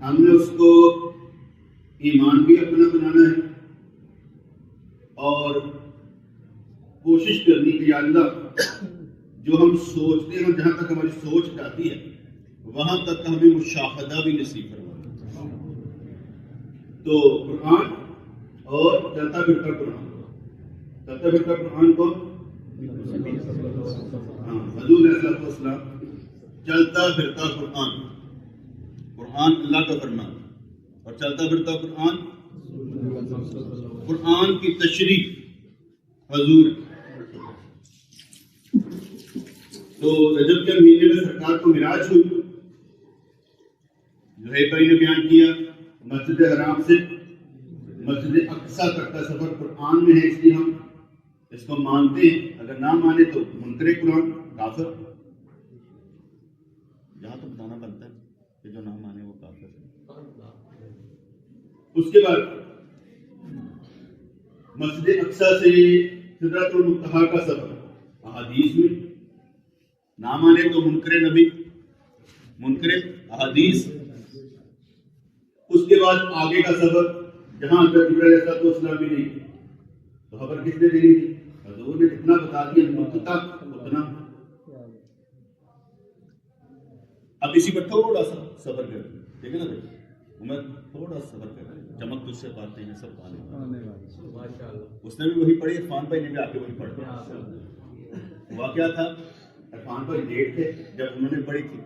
ہم نے اس کو ایمان بھی اپنا بنانا ہے اور کوشش کرنی کہ یا اللہ جو ہم سوچتے ہیں جہاں تک ہماری سوچ جاتی ہے وہاں تک ہمیں مشاہدہ بھی نصیب فرما. تو قرآن اور چلتا پھرتا قرآن. چلتا پھرتا قرآن کو حضور علیہ السلام چلتا پھرتا قرآن. قرآن اللہ کا فرمان اور چلتا پھرتا قرآن قرآن کی تشریح حضور. تو رجب کے مہینے میں سرکار کو معراج ہوئی. زہیب بھائی نے بیان کیا مسجد حرام سے مسجد اقصیٰ تک کا سفر قرآن میں ہے، اس لیے ہم اس کو مانتے ہیں. اگر نہ مانے تو منکر قرآن کافر. جہاں تو بتانا بنتا ہے کہ جو نہ مانے وہ کافر ہے. اس کے بعد مسجد اقصیٰ سے سدرۃ المنتہا کا سفر احادیث میں نہ مانے تو منکر نبی منکر احادیث. اس کے بعد آگے کا سفر جہاں حضرت جبرائیل علیہ السلام بھی نہیں تو خبر کس نے دینی تھی؟ حضور نے جتنا بتا دیا مقتا اتنا. اب اسی پر تھوڑا سا سفر کر ٹھیک ہے نا بھائی عمر تھوڑا سا سفر کر چمک تجھ سے پاتے ہیں سب پانے. اس نے بھی وہی پڑھی، عرفان بھائی نے بھی آ کے وہی پڑھ دیا. واقعہ تھا عرفان بھائی لیٹ تھے جب انہوں نے پڑھی تھی.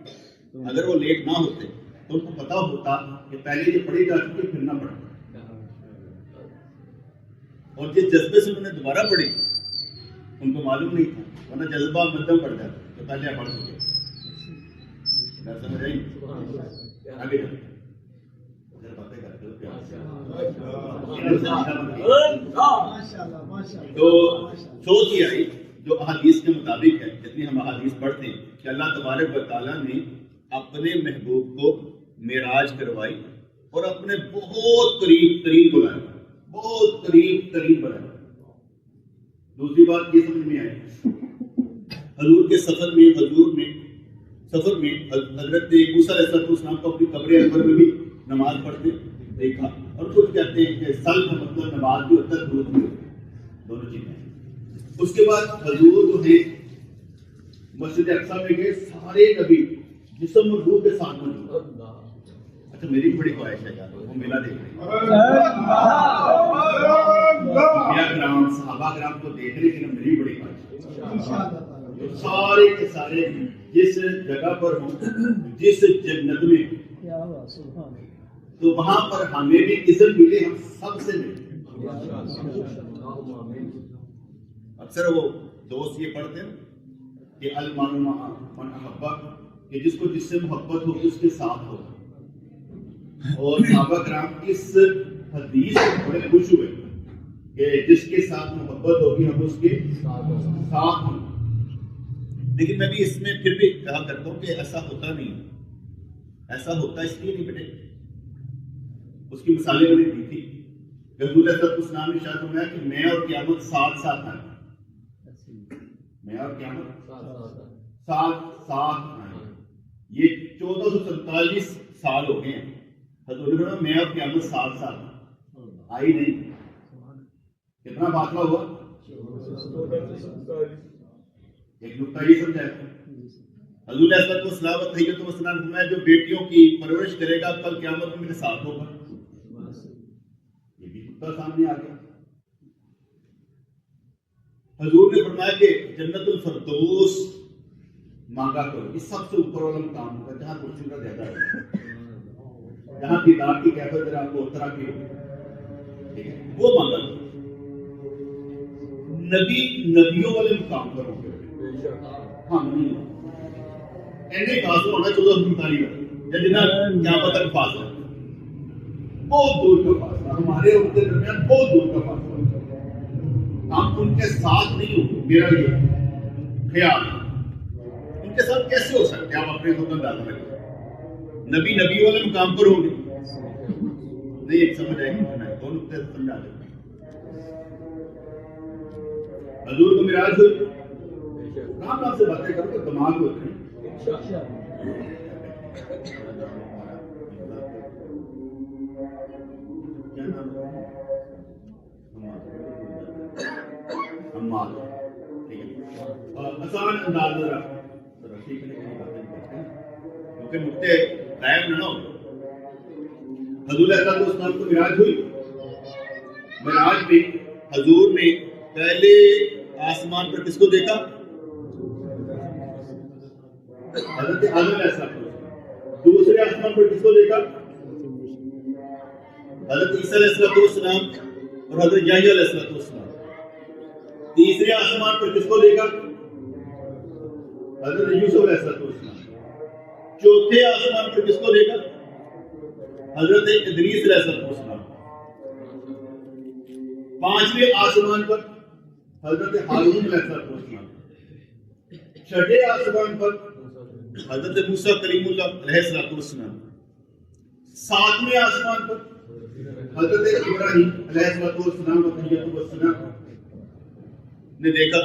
اگر وہ لیٹ نہ ہوتے تو ان کو پتا ہوتا کہ پہلے یہ پڑھی جا چکی پھر نہ پڑھتا. اور جس جذبے سے انہوں نے دوبارہ پڑھی ان کو معلوم نہیں تھا، ورنہ جذبہ مدم پڑ جاتا تو پہلے آپ پڑھ چکے. سمجھ آئی آگے تو سوچ یہ آئی جو احادیث کے مطابق ہے، جتنی ہم احادیث پڑھتے ہیں کہ اللہ تبارک و تعالیٰ نے اپنے محبوب کو معراج کروائی اور اپنے بہت قریب ترین بلایا، بہت قریب ترین بلایا. دوسری بات یہ سمجھ میں آئی حضور کے سفر میں حضرت موسیٰ علیہ السلام کو اپنی قبر انور میں بھی نماز پڑھتے دیکھا. اور کچھ کہتے ہیں کہ سل کا مطلب نماز بھی ہوتا ہے درود بھی ہوتا ہے، دونوں چیزیں. اس کے بعد حضور جو ہے مسجد اقصیٰ میں گئے، سارے نبی جسم اور روح کے ساتھ موجود. اچھا میری بڑی خواہش ہے یار وہ میلہ دیکھنے صحابہ کرام کو دیکھنے کی میری بڑی خواہش ہے. سارے کے سارے جس جگہ پر ہوں جس جنت میں تو وہاں پر ہمیں بھی عزت ملے، ہم سب سے ملے. اکثر وہ دوست یہ پڑھتے ہیں کہ المرء مع من احب، کہ جس کو جس سے محبت ہو اس کے ساتھ ہو. اور صحابہ کرام اس حدیث سے بڑے خوش ہوئے کہ جس کے ساتھ محبت ہوگی ہم اس کے ساتھ ہوں. لیکن میں بھی اس میں پھر بھی کہا کرتا ہوں کہ ایسا ہوتا نہیں، ایسا ہوتا اس لیے نہیں بیٹے. اس کی مثالیں میں نے دی تھی کہ حضور علیہ السلام نے ارشاد فرمایا کہ میں اور قیامت ساتھ ساتھ آئیں. میں اور قیامت ساتھ ساتھ آئیں. یہ 1447 سال ہو گئے ہیں. حضور نے فرمایا میں اور قیامت ساتھ ساتھ آئی نہیں. کتنا فاصلہ ہوا؟ ایک نقطہ یہ سمجھا ہے حضور علیہ السلام تحیۃ والسلام نے فرمایا جو بیٹیوں کی پرورش کرے گا کل قیامت میں میرے ساتھ ہوگا. یہ بھی نقطہ سامنے آ گیا. حضور نے فرمایا کہ جنت الفردوس مانگا کرو، یہ سب سے اوپر والا مقام ہوگا جہاں کرسی کا زیادہ ہے، جہاں دیدار کی کیفیت ذرا کو طرح کی ہوگی، وہ مانگا کرو. نبیوں والے مقام پر ہوں گے ہم نہیں ایسے فاصلہ ہونا 1447 یا جتنا قیامت تک فاصلہ بہت دور کا فاصلہ، ہمارے ان کے درمیان بہت دور کا فاصلہ. ہم ان کے ساتھ نہیں ہوں، میرا یہ خیال ان کے ساتھ کیسے ہو سکتے آپ اپنے کو اندازہ لگے. نبی والے مقام پر ہوں گے نہیں. ایک سمجھ آئے گی دو نقطے سمجھا دیں. حضور کو معراج ہوئی، رام سے باتیں کرو تو دماغ ہوتے ہیں. امال ٹھیک ہے، آسان انداز ذرا سیکھنے کی باتیں کرتے ہیں کیونکہ نقطے غائب نہ ہو. حضور علیہ السلام کو معراج ہوئی. معراج میں حضور نے پہلے آسمان پر کس کو دیکھا؟ حضرت آدم علیہ السلام. دوسرے آسمان پر کس کو دیکھا؟ حضرت عیسیٰ علیہ السلام اور حضرت یحییٰ علیہ السلام. تیسرے آسمان پر کس کو دیکھا؟ حضرت یوسف علیہ السلام. چوتھے آسمان پر کس کو دیکھا؟ حضرت ادریس علیہ السلام. پانچویں آسمان پر حضرت ہارون علیہ السلام. چھٹے آسمان پر حضرت موسیٰ کلیم اللہ علیہ السلام. ساتویں آسمان پر حضرت ابراہیم علیہ السلام نے دیکھا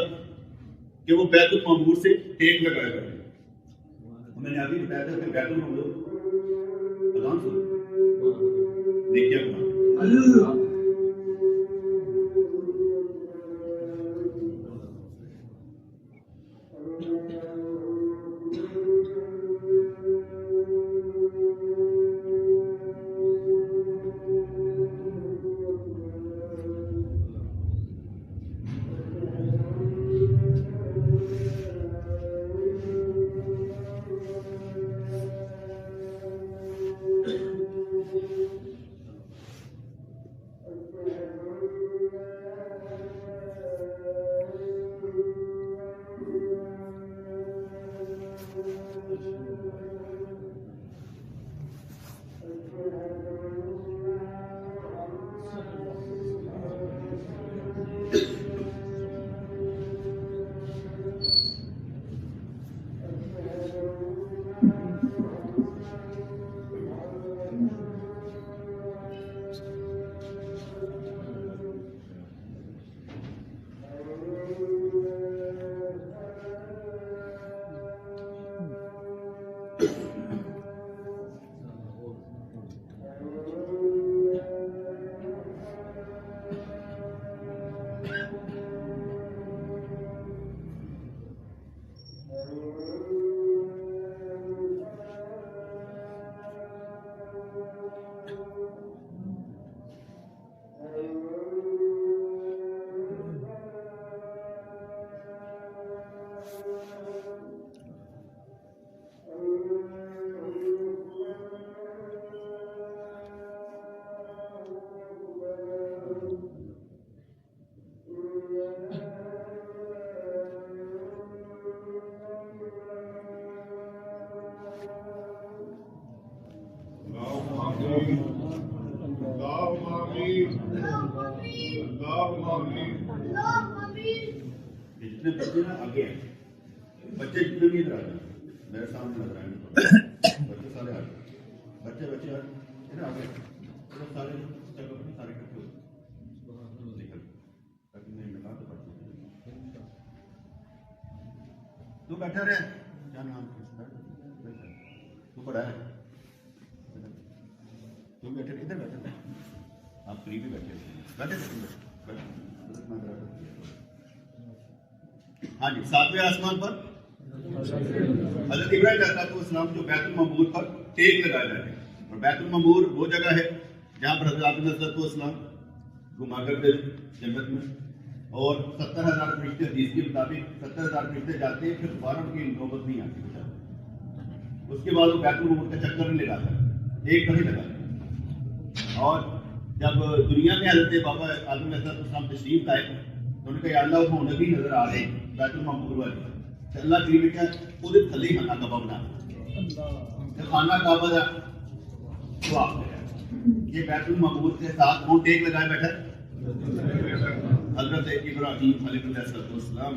کہ وہ بیت المعمور سے ٹیک لگائے گئے. میں نے ابھی بتایا تھا کہ بیت المعمور اذان سن دیکھیے اللہ. جتنے بچے نا آگے ہیں، بچے جتنے بھی ادھر آ جائیں میرے سامنے نظر آئیں گے. بچے سارے آ گئے، بچے ادھر آ گئے سارے جگہ پر سارے اکٹھے ہو نکل تاکہ نہیں ملا تو بچے تو بیٹھا رہے. کیا نام تو پڑھا ہے تو بیٹھے ادھر بیٹھے آپ فری بھی بیٹھے. ہاں جی. ساتویں آسمان پر حضرت ابراہیم علیہ السلام جو بیت المعمور پر ٹیک لگائے گئے ہیں. اور بیت المعمور وہ جگہ ہے جہاں پر حضرت آدم علیہ السلام گھما کرتے جنت میں. اور 70,000 فرشتے حدیث کے مطابق 70,000 فرشتے جاتے ہیں، پھر دوبارہ ان کی نوبت نہیں آتی. اس کے بعد وہ بیت المعمور کا چکر نہیں لگاتا، ایک بار ہی لگاتا. اور جب دنیا میں حضرت بابا آدم علیہ السلام تشریف لائے تو انہوں نے کہا اللہ وہ نبی نظر آ رہے ہیں بیت المعمور والے. اللہ کریم نے کیا وہ تھلے ہی خانہ کعبہ بنا خانہ کعبہ کا وہ آپ یہ بیت المعمور کے ساتھ وہ ٹیک لگائے بیٹھا حضرت ابراہیم علیہ السلام.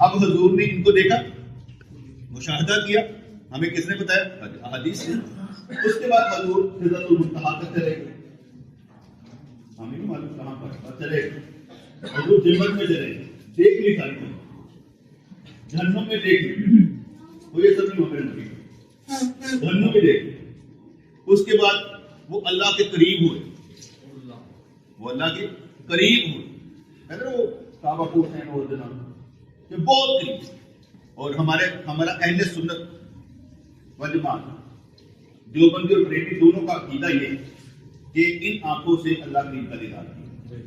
اب حضور نے ان کو دیکھا، مشاہدہ کیا، ہمیں کس نے بتایا؟ احادیث سے. اس کے بعد حضور سدرۃ المنتہا تک چلے گئے. ہمیں نہیں معلوم کہاں پر چلے گئے. حضور جنت میں چلے گئے، دیکھ لی ساری جہنم میں دیکھ لی. وہ یہ سب نہیں ہمیں جہنم میں دیکھ لی. اس کے بعد وہ اللہ کے قریب ہوئے. وہ اللہ کے قریب ہوں. وہ کعبہ کو حسین اور دینا یہ بہت قریب. اور ہمارا اہل سنت والجماعت دیوبندی اور بریلوی دونوں کا عقیدہ یہ کہ ان آنکھوں سے اللہ کریم کا دیدار کیا,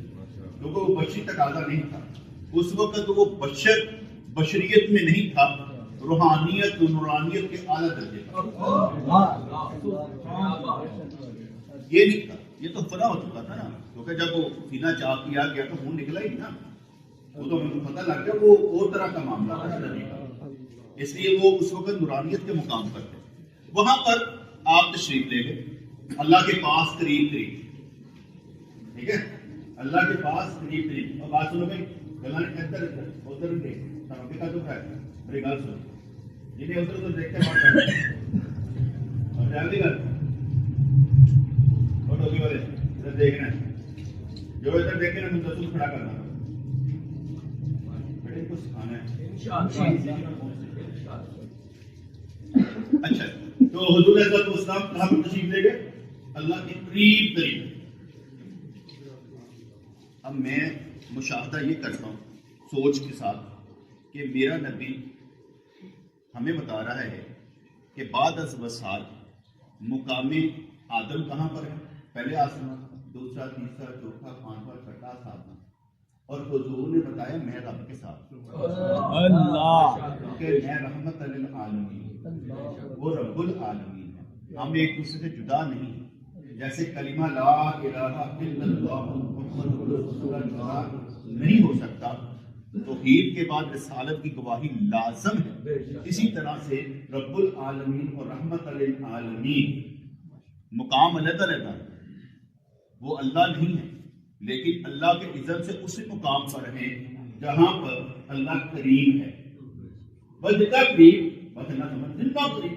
کیونکہ وہ بشری تقاضا نہیں تھا اس وقت. وہ بشریت میں نہیں تھا, روحانیت و نورانیت کے اعلیٰ درجے کا یہ نہیں تھا. یہ تو فنا ہو چکا تھا نا, کیونکہ جب وہ سینہ چاک کیا گیا تو خون نکلا ہی نا, وہ تو مجھے پتہ لگ گیا وہ اور طرح کا معاملہ تھا. اس لیے وہ اس وقت نورانیت کے مقام پر تھے. وہاں پر آپ تشریف لے گئے اللہ کے پاس قریب قریب. ٹھیک ہے, اللہ کے پاس قریب قریب. اور بات سنو بھائی, ادھر ادھر دیکھ کا تو ہے میری گل سنو, جنہیں ادھر ادھر دیکھتے اور جلدی کر ٹوپی والے ادھر دیکھنا ہے, جو ادھر دیکھے نا تم دسو کھڑا کرنا بیٹے کو سکھانا ہے. اچھا, تو حضور علیہ السلام کہاں پر تشریف لے گئے؟ اللہ کے قریب قریب. اب میں مشاہدہ یہ کرتا ہوں سوچ کے ساتھ کہ میرا نبی ہمیں بتا رہا ہے کہ بعد از وصال مقام آدم کہاں پر ہے؟ پہلے آسمان, دوسرا, تیسرا, چوتھا, پانچواں, چھٹا, ساتواں. اور حضور نے بتایا میں رب کے ساتھ اللہ, کیونکہ میں رحمت للعالمین, وہ رب العالمین ہے. ہم ایک دوسرے سے جدا نہیں. جیسے کلمہ لا الہ الا اللہ محمد رسول اللہ نہیں ہو سکتا, توحید کے بعد رسالت کی گواہی لازم ہے, اسی طرح سے رب العالمین اور رحمت للعالمین مقام علیحدہ علیحدہ. وہ اللہ نہیں ہے, لیکن اللہ کے اذن سے اسی مقام پر ہیں جہاں پر اللہ کریم ہے. بس جتنا قریب, بس اللہ سمجھ جتنا قریب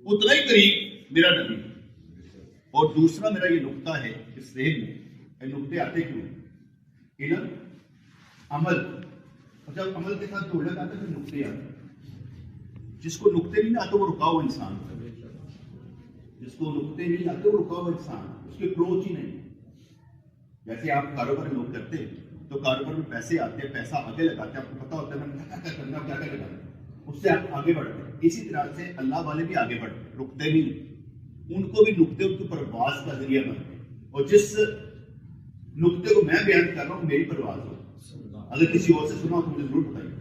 اتنا ہی قریب میرا نبی. اور دوسرا میرا یہ نقطہ ہے اس ذہن میں, یہ نقطے آتے کیوں؟ علم, عمل, اور جب عمل کے ساتھ جوڑا جاتا ہے تو نقطے آتے. جس کو نقطے نہیں آتے وہ رکا ہوا انسان, جس کو نقطے نہیں آتے وہ رکا ہوا انسان, اس کی اپروچ ہی نہیں. جیسے آپ کاروبار لوگ کرتے تو کاروبار میں پیسے آتے ہیں, پیسہ آگے لگاتے ہیں, آپ کو پتا ہوتا ہے میں کیا کرنا, کیا کیا لگانا, اس سے آپ آگے بڑھتے ہیں. اسی طرح سے اللہ والے بھی آگے بڑھتے ہیں, رکتے نہیں. ان کو بھی نقطے ان کی پرواز کا ذریعہ بنتے ہیں. اور جس نقطے کو میں بیان کر رہا ہوں میری پرواز ہو, اگر کسی اور سے سنا ہو تو مجھے ضرور بتائیے.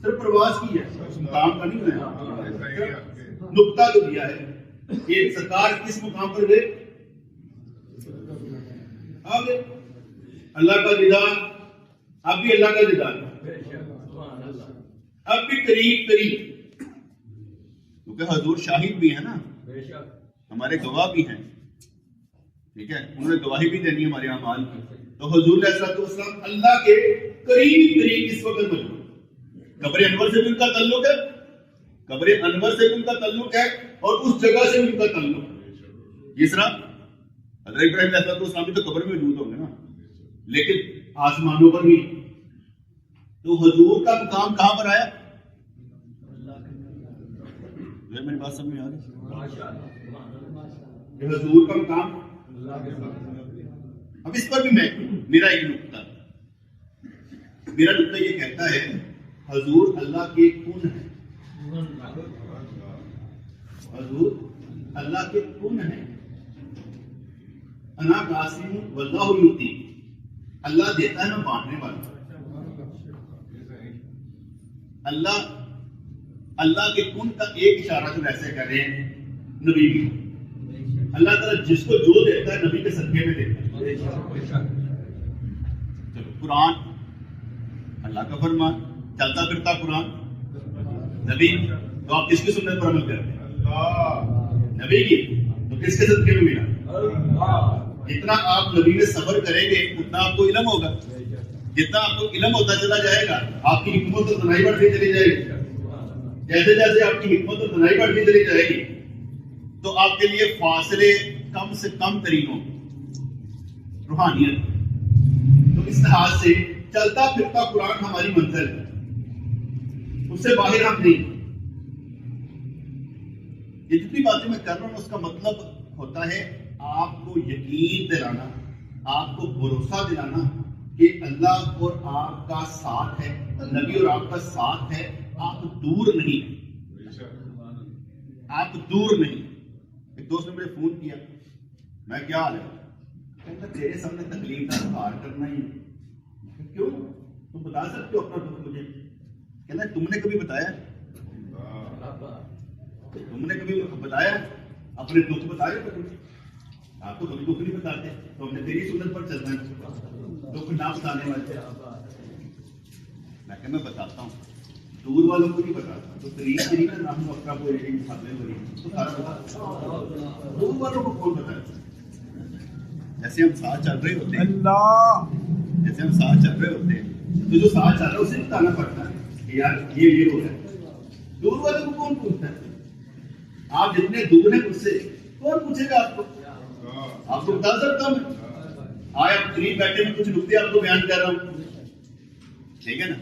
صرف پرواز کی ہے, اس مقام کا نہیں بنایا. نقطہ جو دیا ہے کہ سرکار کس مقام پر گئے, آگے اللہ کا دیدار. اب بھی اللہ کا دیدار, اب بھی قریب قریب, کیونکہ حضور شاہد بھی ہے نا, ہمارے گواہ بھی ہیں. ٹھیک ہے, انہوں نے گواہی بھی دینی ہمارے اعمال کی. تو حضور علیہ السلام اللہ کے قریب قریب اس وقت موجود. قبر انور سے بھی ان کا تعلق ہے, قبر انور سے بھی ان کا تعلق ہے, اور اس جگہ سے بھی ان کا تعلق ہے. تیسرا, حضرت ابراہیم علیہ السلام بھی تو قبر میں موجود ہوں گے نا, لیکن آسمانوں پر بھی. تو حضور کا مقام کہاں پر آیا؟ میری بات سمجھ میں آ رہی؟ حضور کا مقام. اب اس پر بھی میں میرا ایک نقطہ یہ کہتا ہے حضور اللہ کے کن ہے. حضور اللہ کے کن ہے. انا قاسم واللہ یؤتی, اللہ دیتا ہے, میں بانٹنے والا. اللہ کے کن کا ایک اشارہ جو ایسے کر رہے ہیں نبی بھی. اللہ تعالیٰ جس کو جو دیتا ہے نبی کے صدقے میں دیتا ہے. چلو, قرآن اللہ کا فرمان, چلتا پھرتا قرآن نبی, تو آپ کس کی سنت پر عمل کرتے ہیں؟ نبی کی. تو کس کے صدقے میں ملا؟ جتنا آپ نبی میں صبر کریں گے اتنا آپ کو علم ہوگا. جتنا آپ کو علم ہوتا چلا جائے گا آپ کی حکمت اور دنائی بڑھتی چلی جائے گی. جیسے جیسے آپ کی حکمت اور دنائی بڑھتی چلی جائے گی تو آپ کے لیے فاصلے کم سے کم ترین ہوں روحانیت. تو اس لحاظ سے چلتا پھرتا قرآن ہماری منزل ہے, اس سے باہر ہم نہیں. یہ جتنی باتیں میں کر رہا ہوں اس کا مطلب ہوتا ہے آپ کو یقین دلانا، آپ کو بھروسہ دلانا کہ اللہ اور آپ کا ساتھ ہے، نبی اور آپ کا ساتھ ہے، آپ دور نہیں، آپ دور نہیں۔ ایک دوست نے مجھے فون کیا، میں کیا حال ہے؟ کہتا تیرے سامنے تکلیف کا اظہار کرنا ہی ہے۔ کیوں؟ تم بتا سکتے ہو اپنا دکھ مجھے؟ کہتا تم نے کبھی بتایا؟ تم نے کبھی بتایا اپنے دکھ بتائے؟ آپ تو کبھی دکھ نہیں بتاتے، تو ہم نے تیری سنت پر چلنا ہے، دکھ نہ بتانے والے۔ میں بتاتا ہوں، دور والوں کو نہیں بتاتا، تو قریب نہیں نا، ہم اپنا کوئی تو سارا بتا، دور والوں کو کون بتاتا؟ جیسے ہم ساتھ چل رہے ہوتے ہیں، جیسے ہم ساتھ چل رہے ہوتے ہیں، تو جو ساتھ چل رہا ہے اسے بتانا پڑتا ہے کہ یار یہ ہو رہا ہے۔ دور والوں کو کون پوچھتا ہے؟ آپ جتنے دور ہیں مجھ سے، کون پوچھے گا آپ کو؟ آپ کو بتا سکتا ہوں میں، آئے آپ قریب بیٹھے میں کچھ نقطے آپ کو بیان کر رہا ہوں، ٹھیک ہے نا،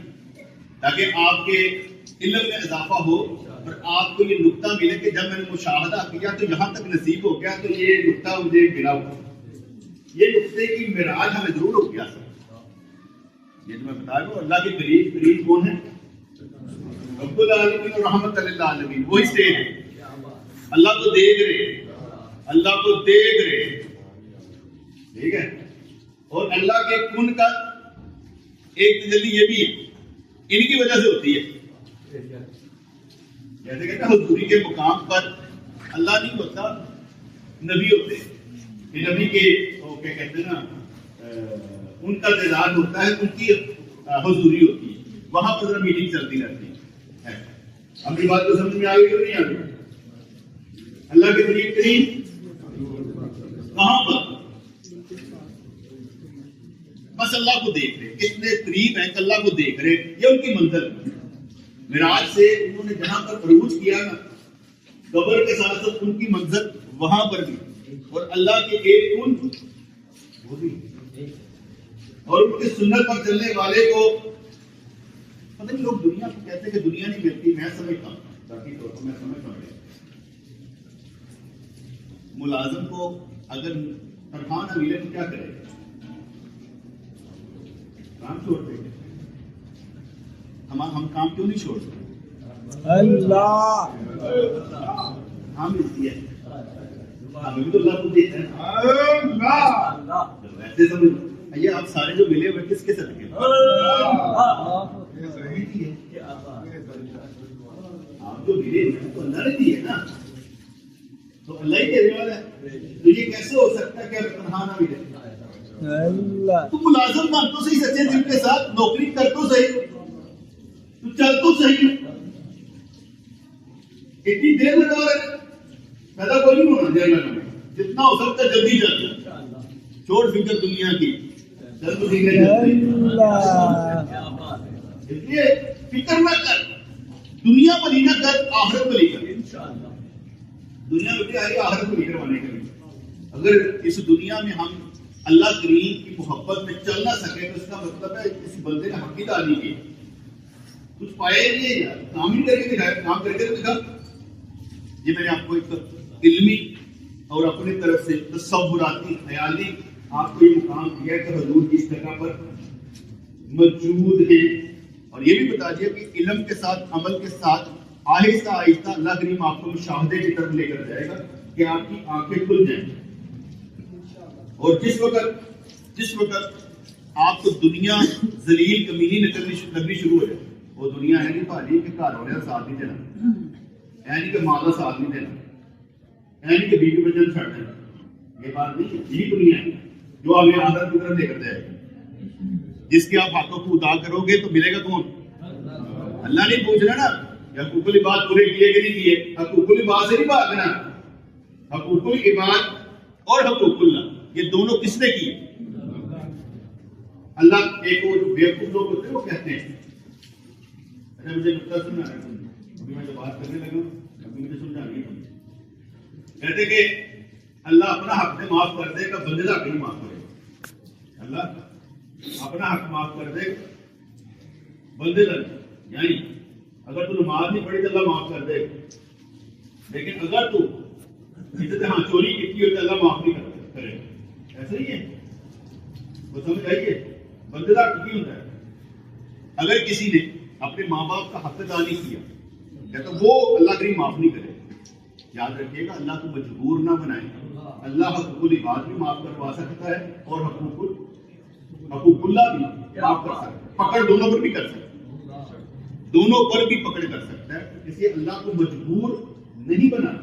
تاکہ آپ کے علم میں اضافہ ہو اور آپ کو یہ نقطہ ملے کہ جب میں نے مشاہدہ کیا تو یہاں تک نصیب ہو گیا، تو یہ نقطہ مجھے ملا ہوا، یہ نقطے کی معراج ہمیں ضرور ہو گیا۔ یہ جو میں بتا رہا ہوں، اللہ کے قریب کون ہے؟ رب العالمین اور رحمت للعالمین، وہی اسٹیج ہے۔ اللہ کو دیکھ رہے، اللہ کو دیکھ رہے، ٹھیک ہے، اور اللہ کے کن کا ایک تجلی یہ بھی ہے، ان کی وجہ سے ہوتی ہے۔ جیسے کہتے ہیں حضوری کے مقام پر اللہ نہیں ہوتا، نبی ہوتے ہیں، کہ نبی کے کیا کہتے ہیں نا، ان کا دیدار ہوتا ہے، ان کی حضوری ہوتی ہے، وہاں پر ذرا میٹنگ چلتی رہتی ہے۔ اپنی بات کو سمجھ میں آ گئی کہ نہیں آ گئی؟ اللہ کے قریب کہاں پر؟ بس اللہ کو دیکھ رہے، کتنے قریب ہیں، اللہ کو دیکھ رہے، یہ ان کی منزل۔ معراج سے انہوں نے جہاں پر عروج کیا نا، قبر کے ساتھ ساتھ ان کی منزل وہاں پر بھی، اور اللہ کے ایک کن وہ بھی، اور ان کی سنت پر چلنے والے کو پتہ نہیں، لوگ دنیا کو کہتے ہیں کہ دنیا نہیں ملتی، میں سمجھتا ہوں، ذاتی طور پر میں سمجھتا ہوں، ملازم کو اگر تنخواہ نہ ملے تو کیا کرے گا؟ کام چھوڑ دیں گے۔ ہم کام کیوں نہیں چھوڑتے؟ اللہ ہاں ملتی ہے، ہمیں بھی تو اللہ کو دیتا ہے۔ ویسے سمجھ یہ آپ سارے جو ملے ہوئے کس کے صدقے؟ آپ جو ملے ہوئے تو اللہ نے دیے نا، تو اللہ ہی دینے والا ہے، تو یہ کیسے ہو سکتا ہے کہ تنہا نہ ملے؟ تو ملازم بن تو صحیح، سچے دل کے ساتھ نوکری کر تو صحیح، تو چل تو صحیح، اتنی دیر لگا رہے، پیدا کوئی نہیں ہونا دیر لگانے، جتنا ہو سکتا ہے جلدی جلدی، چھوڑ فکر دنیا کی، جلد اس لیے فکر نہ کر، دنیا پر ہی نہ کر، آخرت پر ہی کر۔ دنیا میں آئی آخرت کو نہیں کروانے کے لیے، اگر اس دنیا میں ہم اللہ کریم کی محبت میں چل نہ سکے تو اس کا مطلب ہے اس بندے نے حق کی تعلیم کی، کچھ پائے نہیں ہے یار، کام ہی کر کے دکھایا، کام کر کے دکھا۔ یہ میں نے آپ کو ایک علمی اور اپنی طرف سے تصوراتی خیالی آپ کو یہ مقام دیا کہ حضور کی اس جگہ پر موجود ہیں، اور یہ بھی بتا دیا کہ علم کے ساتھ، عمل کے ساتھ آہستہ آہستہ اللہ کریم آپ کو مشاہدے کی طرف لے کر جائے گا کہ آپ کی آنکھیں کھل جائیں، اور جس وقت آپ کو دنیا ذلیل کمینی لگنی شروع ہو جائے، وہ دنیا ہے نہیں بھاجی کہ گھر والے کا ساتھ نہیں دینا، ہے نہیں کہ ماں کا ساتھ نہیں دینا، ہے نہیں کہ بیوی بچے چھڑ دینا، یہ بات نہیں ہے، یہی دنیا ہے جو ہمیں آخرت کی طرف لے کر جائے گا۔ جس کے آپ حقوق کو ادا کرو گے تو ملے گا کون؟ اللہ نہیں پوچھنا نا حقوق العباد پورے کیے کہ نہیں کیے، حقوق العباد سے نہیں بھاگنا، حقوق العباد اور حقوق اللہ یہ دونوں کس نے کیے؟ اللہ۔ ایک وہ جو بیوقوف لوگ ہوتے ہیں وہ کہتے ہیں، مجھے نقطہ سننا ہے، ابھی میں جو بات کرنے لگا ابھی مجھے سمجھا نہیں، کہتے کہ اللہ اپنا حق سے معاف کر دے گا، بندے کا حق نہیں معاف کرے گا۔ اللہ اپنا حق معاف کر دے گا، بندے کا نہیں، یعنی اگر تو نماز نہیں پڑھی تو اللہ معاف کر دے گا، لیکن اگر تو ہاں چوری کی ہوئی تو اللہ معاف نہیں کرتا۔ ایسا ہی ہے، وہ سمجھ آئیے بندے کا حق نہیں ہوتا ہے. اگر کسی نے اپنے ماں باپ کا حق ادا نہیں کیا تو وہ اللہ کریم معاف نہیں کرے. یاد رکھیے گا اللہ کو مجبور نہ بنائے. اللہ حقوق العباد بھی معاف کروا سکتا ہے اور حقوق اللہ بھی معاف کر سکتا ہے. پکڑ دونوں پر بھی کر سکتا ہے، دونوں پر بھی پکڑ کر سکتا ہے. اس لیے اللہ کو مجبور نہیں بنانا.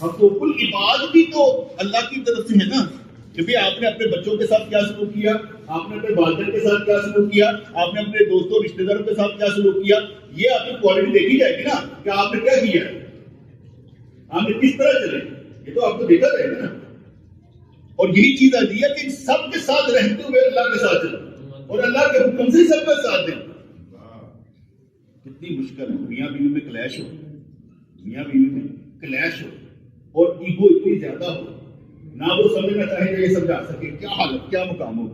حقوق العباد بھی تو اللہ کی طرف سے ہے نا کہ بھی آپ نے اپنے بچوں کے ساتھ کیا سلوک کیا، آپ نے اپنے والدین کے ساتھ کیا سلوک کیا، آپ نے اپنے دوستوں رشتہ داروں کے ساتھ کیا سلوک کیا. یہ آپ کی کوالٹی دیکھی جائے گی نا کہ آپ نے کیا کیا، آپ نے کس طرح چلے. یہ تو آپ کو دیکھا جائے گا نا. اور یہی چیز آتی ہے کہ سب کے ساتھ رہتے ہوئے اللہ کے ساتھ چلو اور اللہ کے حکم سے سب کا ساتھ دیں. کتنی مشکل ہے. میاں بیوی میں کلیش ہو، میاں بیوی میں کلیش ہو اور ایگو اتنی زیادہ ہو، نہ وہ سمجھنا چاہے نہ یہ سمجھا سکے کیا حالت کیا مقام ہو.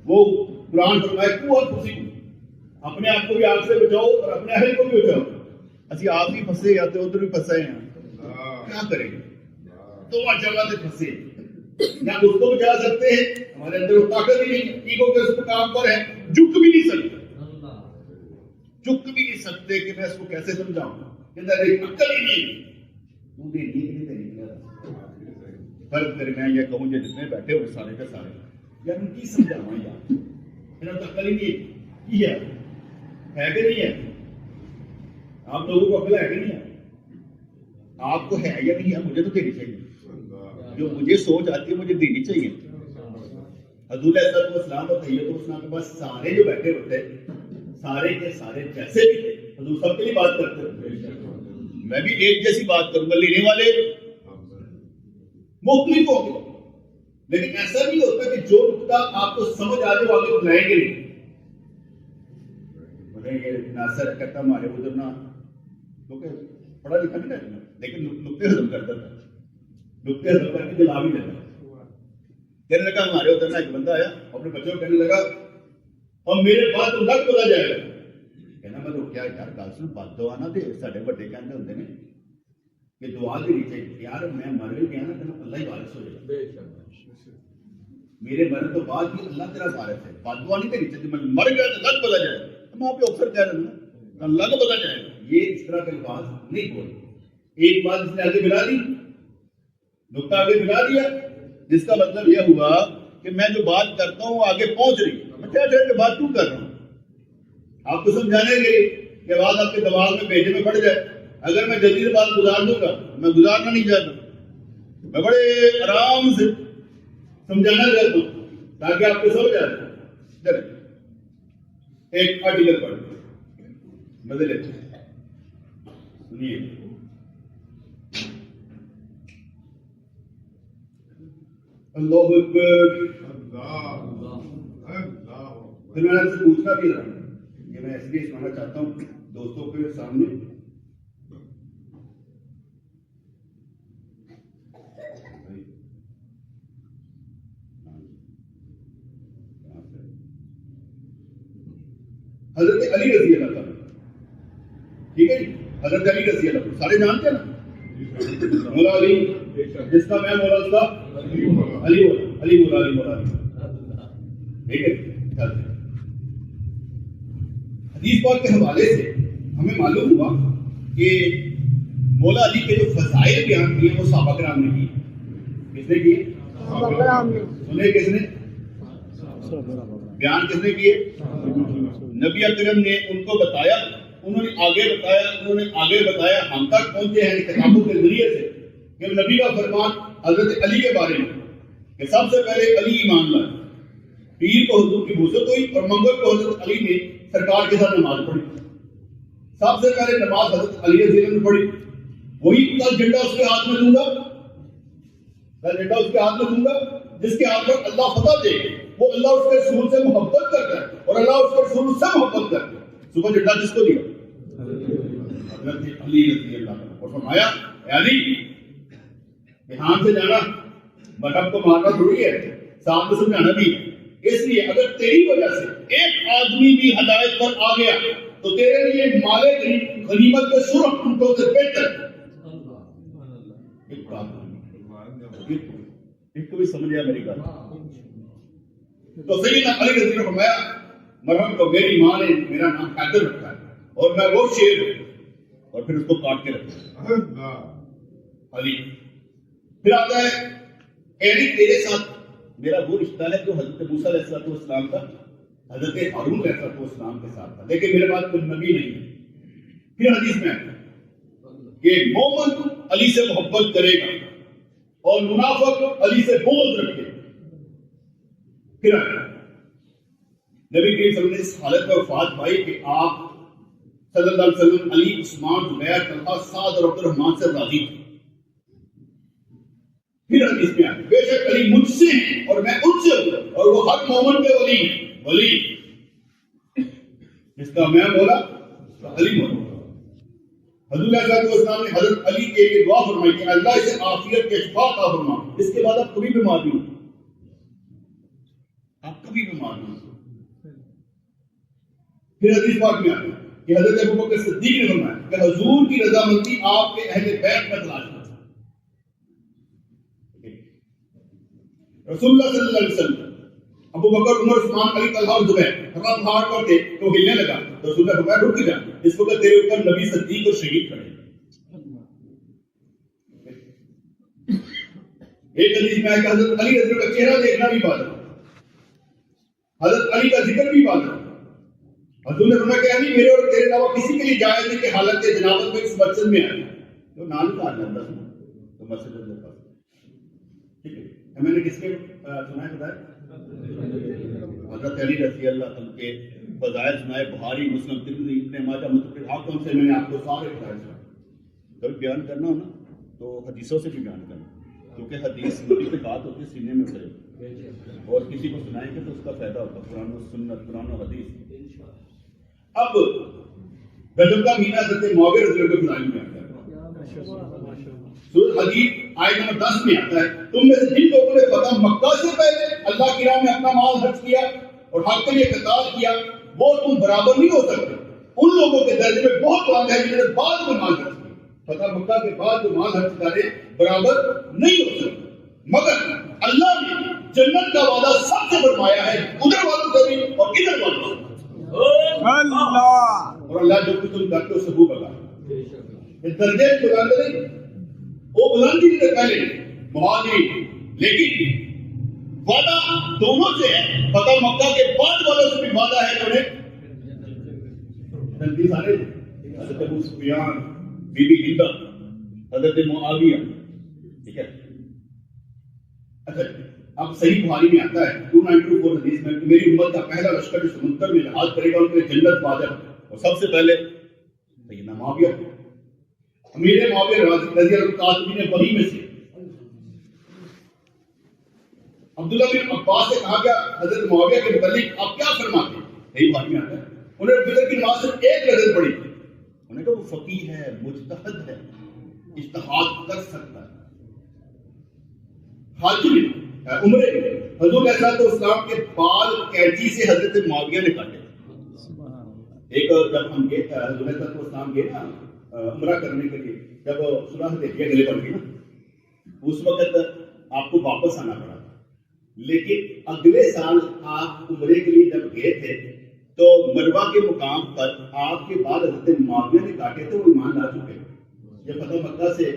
وہ قرآن فرمائے کو اور خوشی کو اپنے آپ کو بھی آگ سے بچاؤ اور اپنے اہل کو بھی بچاؤ. اسی آپ بھی پھنسے یا تو ادھر بھی پھنسے ہیں، کیا کریں تو جگہ سے پھنسے. نہ اس کو بچا سکتے ہیں، ہمارے اندر وہ طاقت ہی نہیں. ایگو کے اس مقام پر ہے، جھک بھی نہیں سکتے، جھک بھی نہیں سکتے کہ میں اس کو کیسے سمجھاؤں کہ عقل ہی نہیں. فرق کرے میں یہ کہوں یہ جتنے بیٹھے ہوئے سارے کے سارے یار ان کی سمجھاؤں یار میرا تو عقل ہی نہیں ہے کہ نہیں ہے. آپ لوگوں کو عقل ہے کہ نہیں ہے؟ آپ کو ہے یا نہیں ہے؟ مجھے تو دینی چاہیے. جو مجھے سوچ آتی ہے مجھے دینی چاہیے. حضور علیہ السلام اور تحیت السلام کے پاس سارے جو بیٹھے ہوتے سارے کے سارے جیسے بھی تھے حضور سب کے لیے بات کرتے ہوتے. میں بھی ایک جیسی بات کروں گا، لینے والے مختلف ہوں گے، لیکن ایسا نہیں ہوتا کہ جو نقطہ آپ کو سمجھ آ جائے وہ آگے بلائیں گے نہیں. ناصر کہتا ہمارے ادھر نہ کیونکہ پڑھا لکھا نہیں رہتا لیکن نقطے ہضم کرتا تھا، نقطے ہضم کر کے دلا بھی دیتا. کہنے لگا ہمارے ادھر نہ ایک بندہ آیا اپنے بچوں کو کہنے لگا اور میرے بعد تو لگ بولا جائے گا. کہنا میں تو کیا یار گل سن بد دعا نہ دے. ساڈے بڑے کہتے ہوندے نے کہ دعا دینی چاہیے. یار میں مر بھی گیا نا تینوں اللہ ہی وارث ہو جائے گا. میرے مرنے تو بعد بھی اللہ تیرا وارث ہے. بد دعا نہیں دینی چاہیے. میں مر گیا تو لگ بولا جائے گا. ماں پہ اکثر کہہ رہے ہیں اللہ کو پتا جائے گا. یہ اس طرح کے الفاظ نہیں بولے. ایک بات اس نے آگے ملا دی، نقطہ آگے ملا دیا، جس کا مطلب یہ ہوا کہ میں جو بات کرتا ہوں آگے پہنچ رہی. میں کیا چاہے کہ بات کیوں کر رہا ہوں آپ کو سمجھانے کے لیے کہ بات آپ کے دماغ میں بھیجے میں پڑ جائے. اگر میں جلدی سے بات گزار دوں گا میں گزارنا نہیں چاہتا. میں بڑے آرام سے سمجھانا چاہتا ہوں تاکہ آپ کو سمجھ آ جائے. چلے ایک آرٹیکل پڑھ بدلے سنیے. اللہ اکبر. پھر میں آپ سے پوچھنا بھی رہا کہ میں اس لیے سنانا چاہتا ہوں دوستوں کے سامنے. حضرت علی رضی اللہ تعالیٰ، ٹھیک ہے جی، حضرت علی رضی اللہ تعالیٰ سارے جانتے ہیں نا. مولا علی جس کا میں مولا اس کا علی مولا علی مولا علی مولا ٹھیک ہے. حدیث پاک کے حوالے سے ہمیں معلوم ہوا کہ مولا علی کے جو فضائل بیان کیے وہ صحابہ کرام نے کیے. کس نے کیے؟ صحابہ کرام نے. سنے کس نے؟ بیان کس نے کیے؟ نبی اکرم نے ان کو بتایا، انہوں نے آگے بتایا ہم تک پہنچے ہیں کتابوں کے ذریعے سے کہ نبی کا فرمان حضرت علی کے بارے میں کہ سب سے پہلے علی ایمان لائے. پیر کو حضور کی وصیت ہوئی اور منگل کو حضرت علی نے سرکار کے ساتھ نماز پڑھی. سب سے پہلے نماز حضرت علی رضی اللہ عنہ نے پڑھی. وہی کل جھنڈا اس کے ہاتھ میں دوں گا، کل جھنڈا اس کے ہاتھ میں دوں گا جس کے ہاتھ پر اللہ فتح دے. وہ اللہ اس کے رسول سے محبت کرتا ہے اور اللہ اس کے رسول سے محبت کرتا ہے. صبح جھنڈا جس کو دیا؟ حضرت علی رضی اللہ عنہ. اور فرمایا علی دھیان سے جانا، مذہب کو مارنا ضروری ہے، ساتھ میں سمجھانا بھی ہے. اس لیے اگر تیری وجہ سے ایک آدمی بھی ہدایت پر آ گیا تو تیرے لیے مال غنیمت کے سرخ ٹوٹوں سے بہتر. ایک بھی سمجھا میری بات. تو سیدنا علی رضی اللہ عنہ نے فرمایا مرحم کو میری ماں نے میرا نام حیدر رکھا ہے اور میں وہ شیر ہوں, اور پھر اس کو کاٹ کے رکھا علی. پھر آتا ہے علی تیرے ساتھ میرا وہ رشتہ ہے جو حضرت موسیٰ علیہ السلام کا حضرت ہارون علیہ السلام کے ساتھ تھا, لیکن میرے پاس کوئی نبی نہیں ہے. پھر حدیث میں آتا ہے کہ مومن علی سے محبت کرے گا اور منافق علی سے بغض رکھے گا. پھر آتا ہے نبی کریم صلی اللہ علیہ وسلم نے اس حالت میں وفات پائی کہ آپ صلی اللہ علیہ وسلم علی, عثمان, زبیر, طلحہ, سعد اور عبد الرحمن سے راضی تھے. پھر حدیث میں آتا ہے بے شک علی مجھ سے ہیں اور میں ان سے ہوں, اور وہ ہر مومن کے ولی ہیں. ولی جس کا میں بولا علی مولا. حضور علیہ السلام نے حضرت علی کے لیے دعا فرمائی کہ اللہ اسے عافیت کے شفا عطا فرما, اس کے بعد آپ کبھی بیمار نہیں ہوں, آپ کبھی بیمار نہیں ہوں. پھر حدیث پاک میں آتا ہے کہ حضرت ابوبکر صدیق نے فرمایا کہ حضور کی رضامندی آپ کے اہل بیت میں تلاش کریں. رسول اللہ صلی اللہ علیہ وسلم ابو بکر, عمر, عثمان, علی, طلحہ اور زبیر حرام پہاڑ پر تھے تو ہلنے لگا تو رسول اللہ فرمایا رک جا, اس وقت تیرے اوپر نبی صدیق اور شہید کھڑے. ایک حدیث میں آیا کہ حضرت علی رضی اللہ عنہ کا چہرہ دیکھنا بھی عبادت, حضرت علی کا ذکر بھی عبادت. حضور نے فرمایا کہ علی میرے اور تیرے علاوہ کسی کے لیے جائز نہیں کہ حالت جنابت میں اس مسجد میں آئے تو نام کہا جاتا ہے تو مسجد میں پاس. ٹھیک ہے, میں نے کس کے سنا ہے بتایا حضرت علی رضی اللہ عنہ کے فضائل سنائے, بخاری, مسلم, ترمذی, ابن ماجہ, متفق حاکم سے میں نے آپ کو سارے فضائل سنائے. جب بیان کرنا ہو نا تو حدیثوں سے بھی بیان کرنا, کیونکہ حدیث نبی پہ بات ہوتی ہے سینے میں اترے, اور کسی کو سنائیں گے تو اس کا فائدہ ہوگا. قرآن و سنت, قرآن و حدیث. اب رجب کا مہینہ حضرت معاویہ رضی اللہ عنہ کے فضائل میں آتا ہے. سورۃ حدید آیت نمبر 10 میں آتا ہے تم میں سے جن لوگوں نے فتح مکہ سے پہلے اللہ کی راہ میں اپنا مال خرچ کیا اور حق کے لیے قتال کیا وہ تم برابر نہیں ہو سکتے. ان لوگوں کے درجے میں بہت بلند ہے جنہوں نے بعد میں مال خرچ کیا. فتح مکہ کے بعد جو مال خرچ کرے برابر نہیں ہو سکتے, مگر اللہ نے جنت کا وعدہ سب سے فرمایا ہے, ادھر والوں سے بھی اور ادھر والوں سے. اور اللہ جو کچھ تم کرتے ہو سبو بتا درجے بلند نہیں, وہ بلندی سے پہلے مہاجرین, لیکن وعدہ دونوں سے ہے. فتح مکہ کے بعد والوں سے بھی وعدہ ہے انہوں نے سارے حضرت ابو سفیان, بی بی ہندا, حضرت معاویہ. ٹھیک ہے, اچھا اب صحیح بخاری میں آتا ہے 294 حدیث میں میری امت کا پہلا لشکر جو سمندر میں جہاز کرے گا ان کے جنت واجب, اور سب سے پہلے سیدنا معاویہ, امیر معاویہ رضی اللہ عنہ وحی میں سے. عبداللہ بن عباس سے کہا گیا حضرت معاویہ کے متعلق آپ کیا فرماتے ہیں؟ صحیح بخاری میں آتا ہے انہوں نے فجر کی نماز صرف ایک رکعت پڑھی تھی. انہوں نے کہا وہ فقیہ ہے, مجتہد ہے, اجتہاد کر سکتا ہے. حج میں عمرے میں حضور علیہ السلام کے بال کینچی سے حضرت معاویہ نے کاٹے. ایک جب ہم گئے حضور علیہ السلام گئے نا عمرہ کرنے کے لیے, جب صلح حدیبیہ گلے پڑ گئی نا اس وقت آپ کو واپس آنا پڑا, لیکن اگلے سال آپ عمرے کے لیے جب گئے تھے تو مروہ کے مقام پر آپ کے بعد حضرت معاویہ نے کاٹے تھے, وہ ایمان لا چکے تھے. جب فتح مکہ سے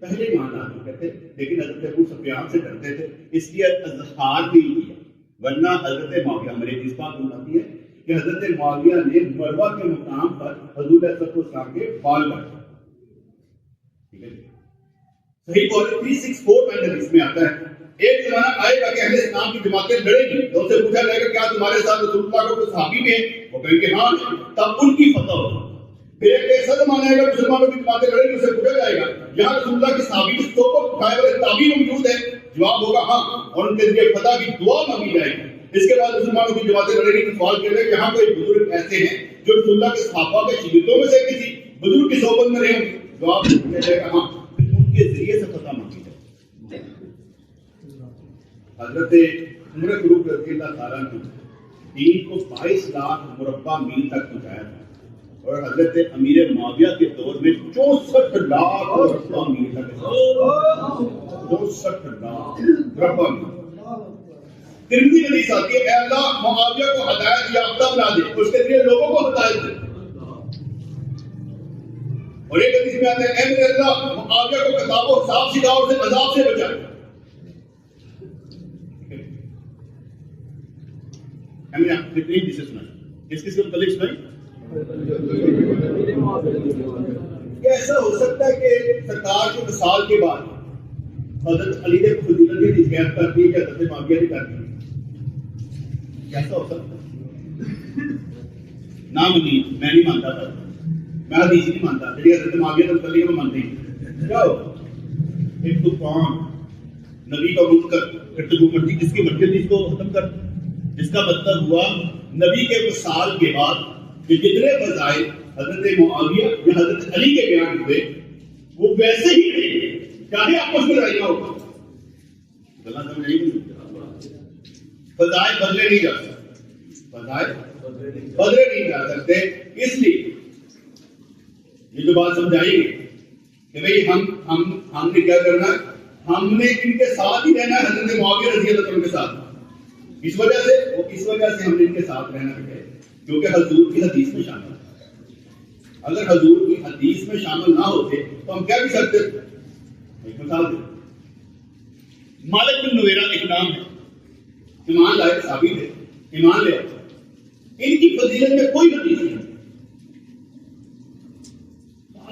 پہلے ایمان لا چکے تھے, لیکن حضرت ابو سفیان سے ڈرتے تھے اس لیے اظہار نہیں کیا, ورنہ حضرت معاویہ ہمارے اس بات بتاتی ہے کہ حضرت معاویہ نے مروہ کے مقام پر حضور علیہ السلام کے بال کاٹے. ٹھیک ہے, صحیح بخاری 3649 حدیث میں آتا ہے ایک زمانہ آئے گا کہ اہل اسلام کی جماعتیں لڑیں گی تو ان سے پوچھا جائے گا کیا تمہارے ساتھ رسول اللہ کا کوئی صحابی بھی ہے؟ وہ کہیں گے ہاں, تب ان کی فتح ہوگی. پھر ایک ایسا زمانہ آئے گا مسلمانوں کی جماعتیں لڑیں گی, ان سے پوچھا جائے گا یہاں رسول اللہ کی صحابی کی صحبت اٹھائے والے تابعین موجود ہیں؟ جواب ہوگا ہاں, اور ان کے ذریعے فتح کی دعا مانگی جائے گی. اس کے بعد مسلمانوں کی جماعتیں لڑیں گی تو سوال کریں گے یہاں کوئی بزرگ ایسے ہیں جو رسول اللہ کے صحابہ کے شاگردوں میں سے کسی بزرگ کی صحبت میں رہے ہوں؟ جواب دیا جائے گا ہاں, پھر ان کے ذریعے سے فتح مانگی جائے. حضرت عمر فاروق رضی اللہ تعالیٰ نے دین کو 22 لاکھ مربع میل تک پہنچایا تھا, اور حضرت امیر معاویہ کے دور میں 64 لاکھ رقبہ امیر تھا. 64 لاکھ رقبہ. ترمذی میں حدیث آتی ہے اے اللہ معاویہ کو ہدایت یافتہ بنا دے, اس کے ذریعے لوگوں کو ہدایت دے. اور ایک حدیث میں آتا ہے اے میرے اللہ معاویہ کو کتاب و حساب سکھا اور اسے عذاب سے بچا. ہمیں کتنی حدیثیں سنائی, کس کے متعلق سنائی؟ ایسا ہو سکتا ہے کہ سرکار کے وصال کے بعد حضرت علی نے فضیلت کی حکایت کر دی کہ حضرت معاویہ نے کر دی. کیسا ہو سکتا ہے؟ نام نہیں, میں نہیں مانتا تھا, میں حدیث نہیں مانتا, لیکن حضرت معاویہ کے متعلق میں مانتے ہیں. کیا ہو ایک طوفان نبی کا منکر پھر تو مرضی جس کی مرضی تھی اس کو ختم کر, جس کا مطلب ہوا نبی کے وصال کے بعد کہ جتنے فضائل حضرت معاویہ یا حضرت علی کے بیان ہوئے وہ ویسے ہی رہے, چاہے آپس میں لڑائیاں ہوگا. غلط سمجھ نہیں, فضائل بدلے نہیں جا سکتے, فضائل بدلے نہیں جا سکتے. اس لیے یہ جو بات سمجھائی گئی کہ بھئی ہم نے کیا کرنا, ہم نے ان کے ساتھ ہی رہنا ہے, حضرت معاویہ رضی اللہ عنہ کے ساتھ. اس وجہ سے ہم نے ان کے ساتھ رہنا ہے کیونکہ حضور کی حدیث میں شامل ہے. اگر حضور کی حدیث میں شامل نہ ہوتے تو ہم کیا بھی سکتے تھے. ایک مثال دیں, مالک بن نویرہ ایک نام ہے, ایمان لائے صحابی تھے, ایمان لے آتے. ان کی فضیلت میں کوئی حدیث نہیں,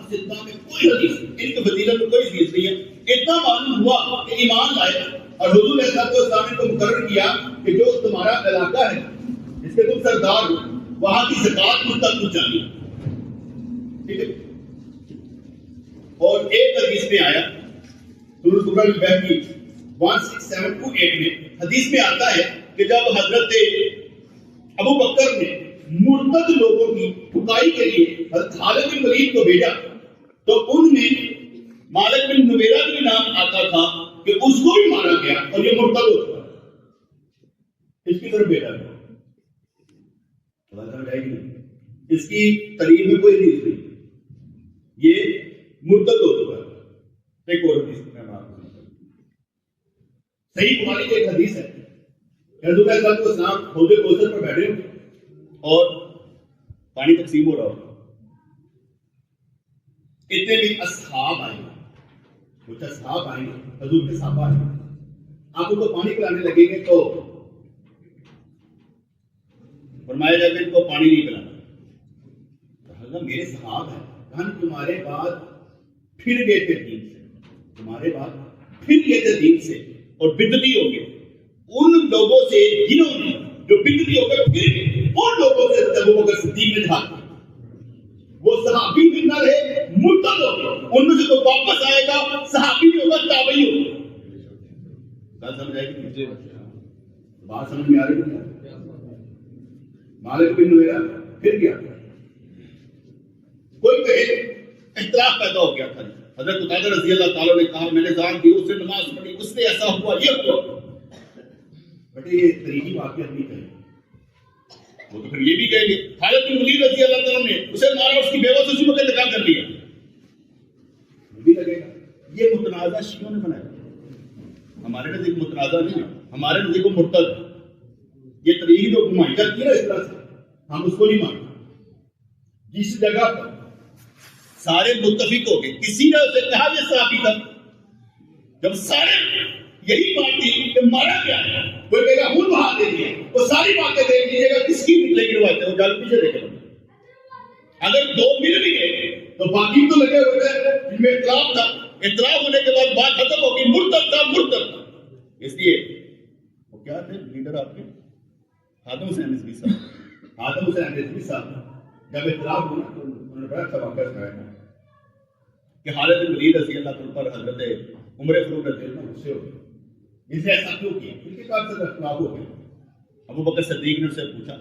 میں کوئی حدیث, ان کی فضیلت میں کوئی حدیث نہیں ہے. اتنا معلوم ہوا کہ ایمان لائے اور حضور علیہ السلام نے مقرر کیا کہ جو تمہارا علاقہ ہے جس کے تم سردار ہو وہاں کی زکات مجھ تک پہنچانی. ٹھیک ہے. اور ایک حدیث میں آیا سنن کبریٰ البیہقی 16728 میں حدیث میں آتا ہے کہ جب حضرت ابو بکر نے مرتد لوگوں کی ٹھکائی کے لیے حضرت خالد بن ولید کو بھیجا تو ان میں مالک بن نویرہ بھی نام آتا تھا کہ اس کو بھی مارا گیا اور یہ مرتد ہو چکا. اس کی طرف بھیجا گیا. اس کی تاریخ میں کوئی حدیث نہیں, یہ مرتد ہو چکا. ایک اور حدیث صحیح بخاری کی ایک حدیث ہے, حضور علیہ السلام حوض کوثر پر بیٹھے اور پانی تقسیم ہو رہا ہو. اتنے بھی اصحاب آئے, کچھ اصحاب آئے, حضور کے صحابہ آئے, آپ ان کو پانی پلانے لگیں گے تو فرمایا جائے کہ ان کو پانی نہیں پلانا. میرے صحاب ہیں, ہم تمہارے بعد پھر گئے تھے دین سے, تمہارے بعد پھر گئے تھے دین سے اور بدعتی ہو گئے. ان لوگوں سے جنہوں نے جو بدعتی ہو گئے پھر گئے, ان لوگوں سے ابو بکر صدیق نے جہاد کیا. وہ صحابی بھی نہ رہے, مرتد ہو گئے. ان میں سے تو واپس آئے گا صحابی نہیں ہوگا, تابعی ہوگا. بات سمجھ آئے گی؟ بات سمجھ میں آ رہی ہے. مالک بن نویرہ پھر کیا, کوئی کہے اختلاف پیدا ہو گیا تھا. حضرت قتادہ رضی اللہ تعالیٰ نے کہا میں نے ذات دی, اس نے نماز پڑھی, اس نے ایسا ہوا, یہ ہوا. بیٹے یہ تاریخی واقعات نہیں کہیں, وہ تو پھر یہ بھی کہیں گے خالد بن ولید رضی اللہ تعالیٰ نے اسے مارا, اس کی بیوہ سے اسی وقت انتقال کر لیا. بھی لگے گا یہ متنازع شیعوں نے بنایا, ہمارے نزدیک متنازع نہیں ہے, ہمارے نزدیک مرتد. یہ تاریخ جو گھمائی جاتی ہے نا اس طرح سے, ہم اس کو نہیں مانتے. جس جگہ پر سارے متفق ہو گئے, کسی نے اسے کہا یہ صحابی تھا, جب سارے یہی بات تھی کہ مارا گیا, کوئی کہے گا خود بہا دے دیا, وہ ساری باتیں دیکھ لیجیے گا کس کی نکلے گی روایت ہے, وہ جال پیچھے دیکھے. اگر دو مل بھی گئے تو باقی تو لگے ہوئے تھے جن میں اختلاف تھا, اختلاف ہونے کے بعد بات ختم ہوگی, مرتد تھا مرتد تھا. اس لیے وہ کیا تھے لیڈر آپ کے, خادم حسین رضوی صاحب. خادم حسین رضوی صاحب جب اختلاف ہونا تو انہوں نے بڑا اچھا واقعہ سنایا کہ خالد بن ولید رضی اللہ عنہ پر حضرت عمر فاروق رضی اللہ عنہ غصے ہو گئے. اس نے ایسا کیوں کیا, ان کے کار سے اختلاف ہو گیا. ابو بکر صدیق نے اس سے پوچھا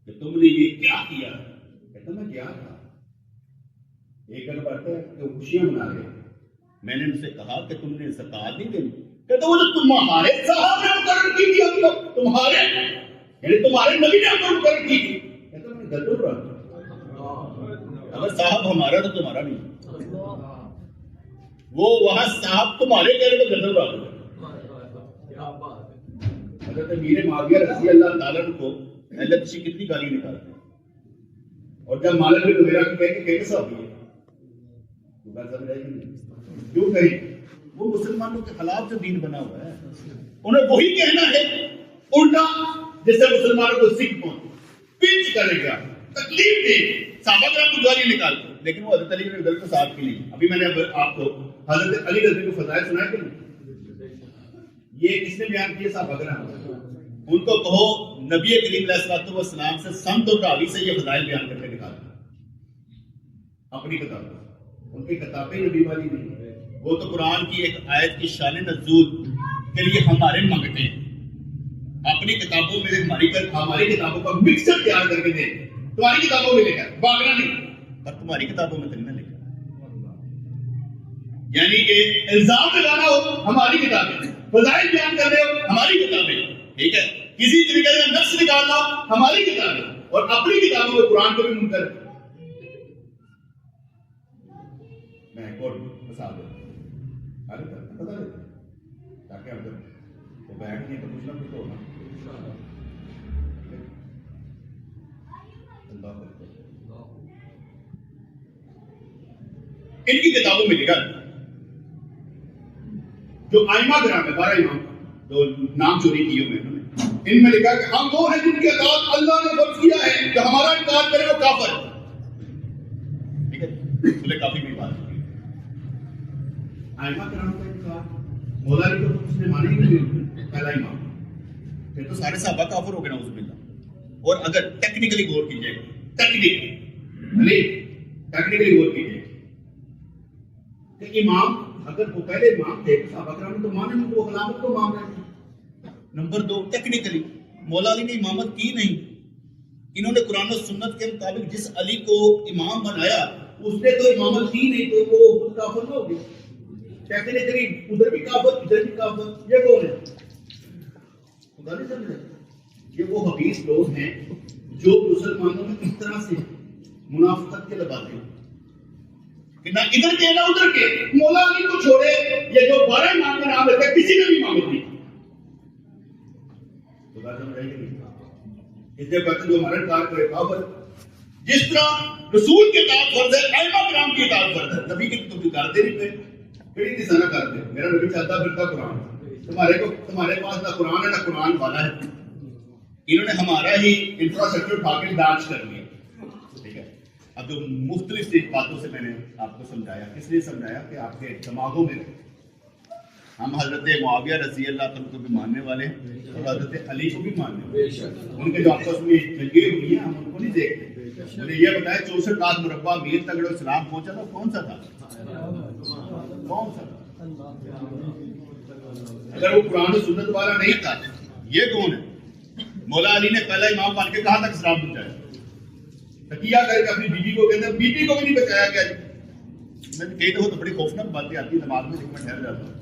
کہ تم نے یہ کیا کیا؟ کہتا میں کیا تھا, ایک گھر بڑھتا ہے کہ خوشیاں منا رہے ہیں. میں نے ان سے کہا کہ تم نے زکات نہیں دینی. کہتا وہ جو تمہارے صاحب نے مقرر کی تھی, تمہارے یعنی تمہارے نبی نے مقرر کی تھی. کہتا میں گدر رہا اگر صاحب ہمارا تو تمہارا نہیں. وہ وہاں صاحب تمہارے کہنے میں گردن اڑا دو. حضرت امیر معاویہ رضی اللہ تعالیٰ کو حضرت شی کتنی گالی نکالتے ہیں. اور جب مالک نے میرا کہ صاحب یہ کیوں کہیں وہ مسلمانوں کے خلاف جو دین بنا ہوا ہے انہیں وہی کہنا ہے الٹا جس سے مسلمانوں کو سکھ پہنچ پنچ کرے گا تکلیف دے صحابہ کرام کو گالی نکالتے. لیکن وہ حضرت علی نے ادھر کو صاحب کی نہیں. ابھی میں نے آپ کو حضرت علی رضی کو فضائل سنائے کہ نہیں؟ یہ کس نے بیان کیے؟ صحابہ کرام. ان کو کہو نبی کریم علیہ الصلوۃ والسلام سے سند و راوی سے یہ فضائل بیان کر کے نکالتے اپنی کتابیں. ان کی کتابیں نبی والی نہیں. وہ تو قرآن کی ایک آیت کی شان نزول کے لیے ہمارے مانگتے ہیں. اپنی کتابوں میں ہماری کتابوں کا مکسچر تیار کر کے دیں. تمہاری کتابوں میں لے کر باغنا نہیں پر تمہاری کتابوں میں تو نہیں لے کر. یعنی کہ الزام لگانا ہو ہماری کتابیں, فضائل بیان کرنے ہو ہماری کتابیں, ٹھیک ہے, کسی طریقے کا نقص نکالنا ہماری کتابیں, اور اپنی کتابوں میں قرآن کو بھی منکر. میں ایک اور مثال دیتا ہوں تاکہ اگر وہ بیٹھ نہیں تو کچھ نہ کچھ ہونا. ان کی کتابوں میں لکھا جو آئمہ کرام ہے 12 امام جو نام چوری کیے ہوئے انہوں نے, ان میں لکھا کہ ہم وہ ہیں جن کی اطاعت اللہ نے فرض کیا ہے کہ ہمارا انکار کرے وہ کافر. ٹھیک ہے, بولے کافی بھی بات ہے. آئمہ کرام کا انکار مولا علی کو اس نے مانے ہی نہیں پہلا امام, پھر تو سارے صحابہ کافر ہو گئے نعوذ باللہ. اور اگر ٹیکنیکلی غور کیجئے ٹیکنیکلی غور کیجئے کہ امام اگر وہ پہلے امام تھے صحابہ کرام نے تو مانے نہیں, وہ خلافت کو مان رہے تھے. نمبر 2, ٹیکنیکلی مولا علی نے امامت کی نہیں. انہوں نے قرآن و سنت کے مطابق جس علی کو امام بنایا اس نے تو امامت کی نہیں, تو وہ کافر نہ ہو گئے. ٹیکنیکلی ادھر بھی کافر ادھر بھی کافر. یہ کون ہے؟ خدا نہیں سمجھ رہے. یہ وہ حبیث لوگ ہیں جو مسلمانوں میں اس طرح سے منافقت کے لباتے ہیں کہ نہ ادھر کے نہ ادھر کے. مولا علی کو چھوڑے یہ جو 12 امام کا نام لیتے کسی نے بھی امامت نہیں. خدا سمجھ رہے کہ اس لیے کہتے ہیں جو ہمارا انکار کرے کافر. جس طرح رسول کے اطاعت فرض ہے ائمہ کرام کی اطاعت فرض ہے. نبی کی تو کرتے نہیں پہ کڑی نشانہ کرتے. میرا نبی چلتا پھرتا قرآن, تمہارے پاس نہ قرآن ہے نہ قرآن والا ہے. انہوں نے ہمارا ہی انفراسٹرکچر اٹھا کے لانچ کر لیا. ٹھیک ہے, اب جو مختلف باتوں سے میں نے آپ کو سمجھایا, کس لیے سمجھایا کہ آپ کے دماغوں میں ہم حضرت معاویہ رضی اللہ عنہ کو بھی ماننے والے ہیں اور حضرت علی کو بھی ماننے والے ہیں. ان کے جو آپس میں جنگیں ہوئی ہیں ہم ان کو نہیں دیکھتے. مجھے یہ بتایا 64 لاکھ مربع میر تک جو اسلام پہنچا تھا کون سا تھا؟ اگر وہ قرآن و سنت والا نہیں تھا یہ کون ہے؟ مولا علی نے پہلا امام مان کے کہاں تک اسلام پہنچایا؟ تقیہ کر کے اپنی بیوی کو کہتے ہیں, بیوی کو بھی نہیں بچایا گیا. میں نے کہی تو بڑی خوفناک باتیں آتی ہیں دماغ میں, لیکن میں ٹھہر جاتا ہوں.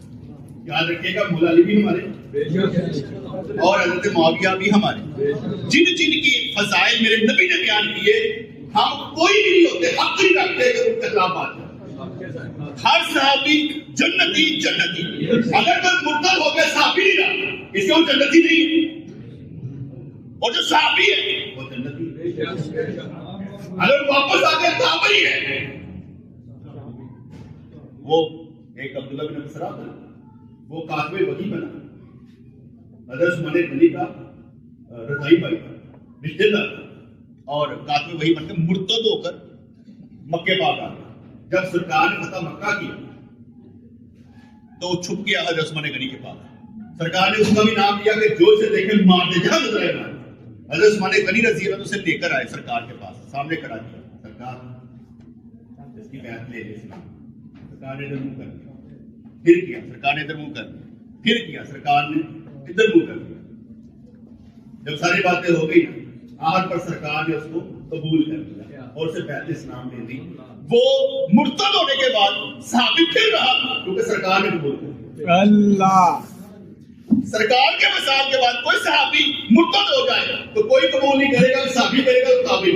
یاد رکھیے گا مولا علی بھی ہمارے اور حضرت معاویہ بھی ہمارے. جن کی فضائل میرے نبی نے بیان کیے ہم کوئی بھی نہیں ہوتے, حق نہیں رکھتے کہ ان کے خلاف بات کریں. ہر صحابی جنتی جنتی. اگر کوئی مرتد ہو گیا صحابی نہیں رہا اس سے وہ جنتی نہیں ہے, اور جو صحابی ہے وہ جنتی ہے. اگر واپس آ کے صحابی ہے وہ ایک عبداللہ بن مسرا بنا, وہ کاتب وحی بنا, حضرت عثمان غنی کا رضائی بھائی تھا, رشتے دار, اور کاتب وحی بن کے مرتد ہو کر مکے پاک آ گیا. جب سرکار نے فتح مکہ کیا تو چھپ گیا حضرت عثمان غنی کے پاس. سرکار نے اس کا بھی نام دیا کہ جو سے دیکھے مار دے, جہاں نظر آئے مار. حضرت عثمان غنی رضی اللہ عنہ سے لے کر آئے سرکار کے پاس, سامنے کھڑا کیا. سرکار اس کی بیعت لے لی. سرکار نے ادھر منہ کر دیا, پھر کیا. سرکار نے ادھر منہ کر دیا, پھر کیا. سرکار نے ادھر منہ کر دیا. جب ساری باتیں ہو گئی نا, آخر پر سرکار نے اس کو قبول کر لیا اور اسے بیعت اسلام دے دی. وہ مرتد ہونے کے بعد صحابی پھر رہا کیونکہ سرکار نے قبول کر دیا. اللہ سرکار کے وصال کے بعد کوئی صحابی مرتد ہو جائے تو کوئی قبول نہیں کرے گا, صحابی کرے گا تو تابعی.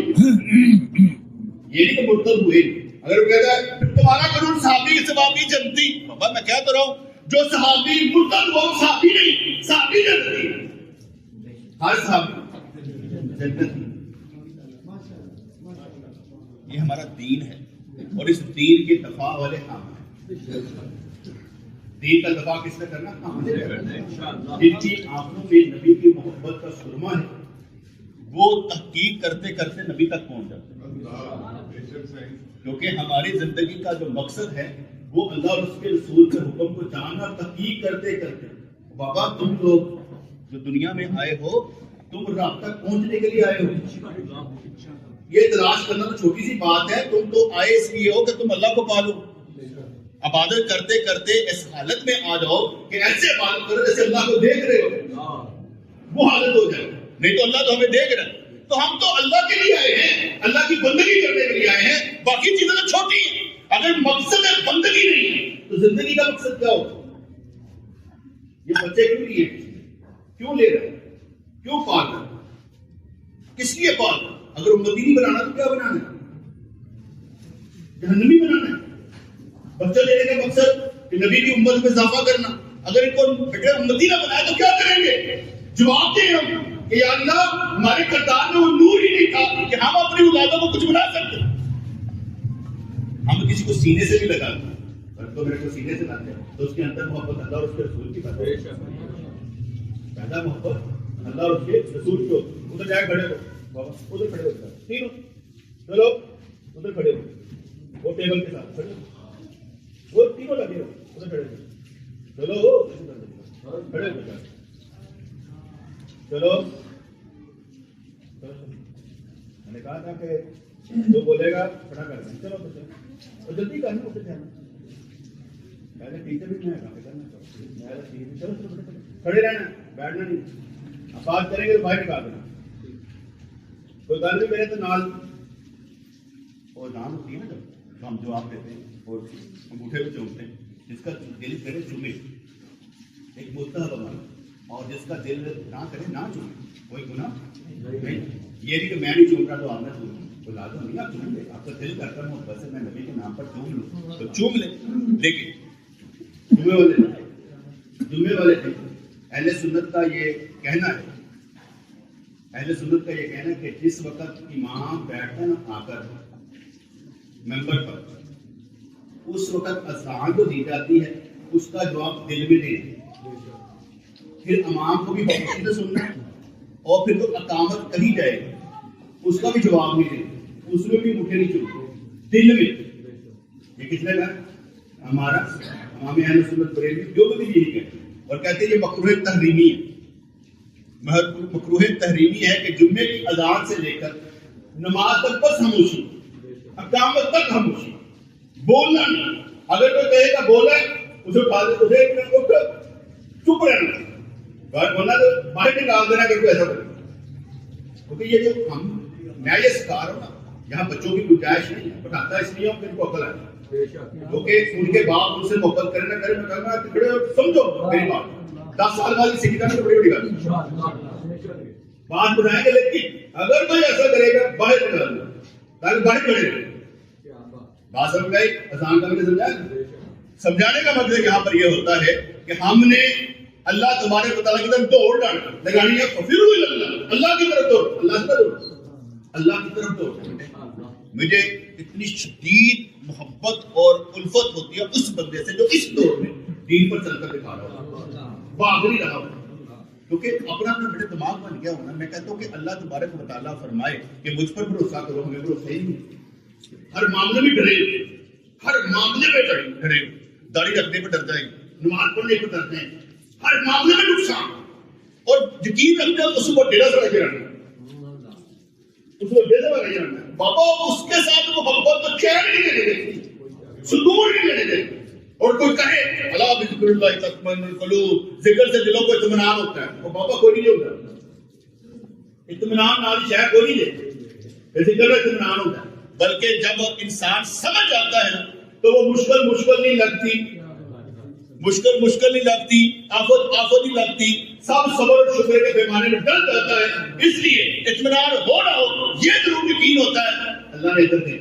یہ نہیں کہ مرتد ہوئے. اگر وہ کہتا ہے پھر تمہارا قانون صحابی کے صحابی جنتی، بابا میں کیا کر رہا ہوں، جو صحابی مرتد ہو صحابی نہیں، صحابی جنتی، ہر صحابی جنتی. یہ ہمارا دین ہے اور اس دین کے دفاع والے ہم ہیں. دین کا دفاع کس نے کرنا؟ ہم نے کرنا. جن کی آنکھوں میں نبی کی محبت کا سرما ہے وہ تحقیق کرتے کرتے نبی تک پہنچ جاتے ہیں. کیونکہ ہماری زندگی کا جو مقصد ہے وہ اللہ اور اس کے رسول کے حکم کو جاننا، تحقیق کرتے کرتے. بابا تم لوگ جو دنیا میں آئے ہو تم رب تک پہنچنے کے لیے آئے ہو. یہ تلاش کرنا تو چھوٹی سی بات ہے. تم تو آئے اس لیے ہو کہ تم اللہ کو پالو. عبادت کرتے کرتے اس حالت میں آ جاؤ کہ ایسے عبادت کرو جیسے اللہ کو دیکھ رہے ہو، وہ حالت ہو جائے. نہیں تو اللہ تو ہمیں دیکھ رہا ہے. تو ہم تو اللہ کے لیے آئے ہیں، اللہ کی بندگی کرنے کے لیے آئے ہیں. باقی چیزیں تو چھوٹی ہیں. اگر مقصد ہے بندگی نہیں ہے تو زندگی کا مقصد کیا ہوگا؟ یہ بچے کیوں لیے، کیوں لے رہے ہیں، کیوں پال رہے ہیں، کس لیے پال رہے ہیں؟ اگر امتی نہیں بنانا تو کیا بنانا ہے؟ جہنمی بنانا ہے. بچہ لینے کا مقصد کہ نبی کی امت میں اضافہ کرنا. اگر ان کو بغیر امتی نہ بنائے تو کیا کریں گے؟ جواب دیں ہم کہ یا اللہ ہمارے کردار میں وہ نور ہی نہیں تھا کہ ہم اپنی اولادوں کو کچھ بنا سکتے. ہم کسی کو سینے سے بھی لگاتے ہیں اور تو میرے کو سینے سے لاتے ہیں تو اس کے اندر محبت اللہ اور اس کے رسول کی بات ہے. پیدا محبت اللہ اور اس کے رسول کی. ادھر جائے کھڑے ہو بابا، ادھر کھڑے ہو تینوں، چلو ادھر کھڑے ہو، وہ ٹیبل کے ساتھ کھڑے ہو، وہ تینوں لگے ہو ادھر کھڑے ہو، چلو کھڑے ہو چلو. میں نے کہا تھا کہ جو بولے گا کھڑا کر دیں. چلو اور جلدی کرنا اسے جانا. پہلے ٹیچر بھی میں کرنا چلو کھڑے رہنا، بیٹھنا نہیں. اب بات کریں گے تو باہر نکال دینا. کوئی گل بھی میرے تو نال اور نام ہوتی ہے نا جب ہم جواب دیتے ہیں اور انگوٹھے بھی چومتے ہیں. جس کا دل کرے چومے، ایک مستحب عمل. اور جس کا دل نہ کرے نہ چومے، کوئی گناہ نہیں. یہ نہیں کہ میں نہیں چوم رہا تو آپ نہ چومیں، تو لازم نہیں آپ چوم لیں. آپ کا دل کرتا محبت سے میں نبی کے نام پر چوم لوں تو چوم لیں. لیکن جمعے والے دن اہل سنت کا یہ کہنا ہے، اہل سنت کا یہ کہنا ہے کہ جس وقت امام بیٹھتا ہے نا آ کر ممبر پر، اس وقت اذان کو دی جاتی ہے، اس کا جواب دل میں دے. پھر امام کو بھی خاموشی سے سننا ہے اور پھر تو اقامت کہی جائے اس کا بھی جواب نہیں دے، اس میں بھی مٹھے نہیں چلتے دل میں. یہ کس نے کہا؟ ہمارا امام اہل سنت بریلوی جو بھی یہی کہتے ہیں اور کہتے ہیں یہ مکروہ تحریمی ہے. مکروہ تحریمی ہے کہ جمعے کی اذان سے لے کر نماز تک بس خاموشی، اقامت تک خاموشی، بولنا نہیں. اگر کوئی کہے گا بولا ہے اسے اٹھا دے، اسے چپ رہنا. بولنا تو باہر نکال دینا اگر کوئی ایسا کرے. کیونکہ یہ جو میں یہ سکھا رہا ہوں نا، یہاں بچوں کی گنجائش نہیں ہے. بتاتا اس لیے ہوں پھر کو عقل آئے کیونکہ ان کے باپ ان سے محبت کرے نہ کرے. میں کہوں گا کھڑے سمجھو میری بات. 10 سال بعد سیکھی جانا تو بڑی بڑی بات بنائیں گے. لیکن اگر کوئی ایسا کرے گا باہر نکال دو تاکہ باہر کھڑے گا. بات سمجھ گئی؟ آسان کر کے سمجھایا. سمجھانے کا مطلب یہاں پر یہ ہوتا ہے کہ ہم نے اللہ تبارک و تعالیٰ کی طرف دوڑ لگانی ہے. ففروا الی اللہ، اللہ کی طرف دوڑ، اللہ کی طرف دوڑ. مجھے اتنی شدید محبت اور الفت ہوتی ہے اس بندے سے جو اس دور میں دین پر چل کر دکھا رہا ہو، بھاگ نہیں رہا ہو. کیونکہ اپنا میرے دماغ بن گیا ہونا. میں کہتا ہوں کہ اللہ تبارک و تعالیٰ فرمائے کہ مجھ پر بھروسہ کرو، ہمیں بھروسہ ہی نہیں. ہر معاملے میں ڈرے، ہر معاملے میں ڈرے. داڑھی رکھنے پہ ڈرتے ہیں، نماز پڑھنے پہ ڈرتے ہیں، ہر معاملے میں نقصان. اور یقین رکھتے ہیں اس کو ڈیرا سے لگے رہنا، اس کو ڈیرا سے لگے رہنا. بابا اس کے ساتھ محبت تو چین نہیں دینے دیتی، سکون نہیں دینے دیتی. اور کوئی کہے الا بذکر اللہ تطمئن القلوب، ذکر سے دلوں کو اطمینان ہوتا ہے. اور بابا کوئی نہیں ہوتا اطمینان، ناری شہر کوئی نہیں دیتے، ذکر میں اطمینان ہوتا ہے. بلکہ جب انسان سمجھ جاتا ہے تو وہ مشکل نہیں لگتی، مشکل نہیں لگتی، آفت نہیں لگتی. سب صبر اور شکر کے پیمانے میں ڈل جاتا ہے. اس لیے اطمینان ہو نہ ہو یہ ضرور یقین ہوتا ہے اللہ نے ادھر دے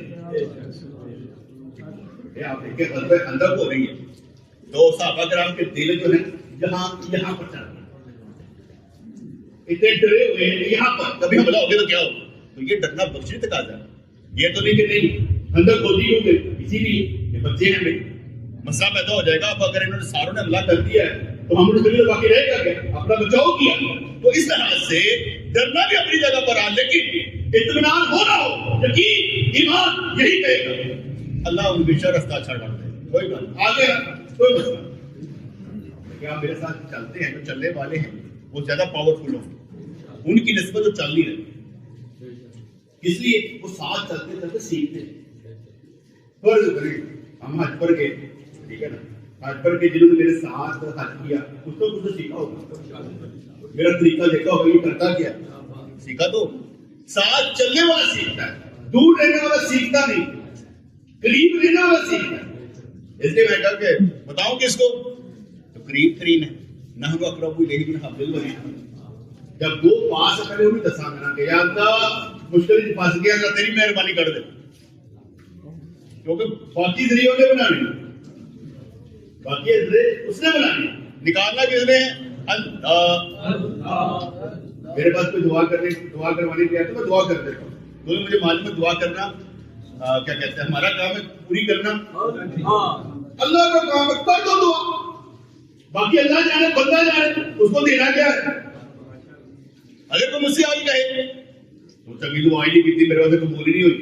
آپ دیکھیں غزوہ خندق ہو رہی ہے تو صحابہ کرام کے دل جو ہے یہاں پر چل رہے اتنے ڈرے ہوئے ہیں یہاں پر کبھی حملہ ہو گیا تو کیا ہوگا. تو یہ ڈرنا بخشی تقاضا ہے. یہ تو نہیں کہ نہیں خندق ہوتی کیوں گے اسی لیے یہ بچے ہیں بھائی مسئلہ پیدا ہو جائے گا. اب اگر انہوں نے ساروں نے حملہ کر دیا ہے تو ہم نے باقی رہے گا کیا اپنا بچاؤ کیا. تو اس طرح سے ڈرنا بھی اپنی جگہ پر آ لیکن اطمینان ہو رہا ہو یقین ایمان یہی کہے گا اللہ ان بے شر راستہ اچھا ڈالتے ہیں. کوئی بات آگے کوئی مسئلہ کیا میرے ساتھ چلتے ہیں جو چلنے والے ہیں وہ زیادہ پاورفل ہوں ان کی نسبت جو چل نہیں رہی اس لیے وہ ساتھ چلتے چلتے سیکھتے ہیں. فرض کریں ہم حج پر گئے ٹھیک ہے نا حج پر کے جنہوں نے میرے ساتھ حج کیا اس کو کچھ سیکھا ہوگا میرا طریقہ دیکھا ہوگا یہ کرتا کیا سیکھا. تو ساتھ چلنے والا سیکھتا ہے دور رہنے والا سیکھتا نہیں قریب رہنے والا سیکھتا ہے. اس لیے میں کہا کہ بتاؤں کس کو تو قریب ترین ہے نحن اقرب الیہ من حبل الورید. جب وہ پاس ہے پہلے انہیں دسا کرنا کہ یا اللہ مشکل سے پھنس گیا اللہ تیری مہربانی کر دے کیونکہ باقی ذریعوں نے بنانے باقی ذریعے اس نے بنانے نکالنا کس نے اللہ. میرے پاس کوئی دعا کروانے کے تو میں دعا کر دیتا ہوں. تو مجھے معلوم ہے دعا کرنا کیا کہتے ہیں ہمارا کام ہے پوری کرنا اللہ کا کام ہے کر دو دعا باقی اللہ جانے بندہ جانے اس کو دینا کیا ہے. اگر کوئی مجھ سے آج کہے تو چنگی دعا ہی نہیں کی تھی میرے واسطے قبول ہی نہیں ہوئی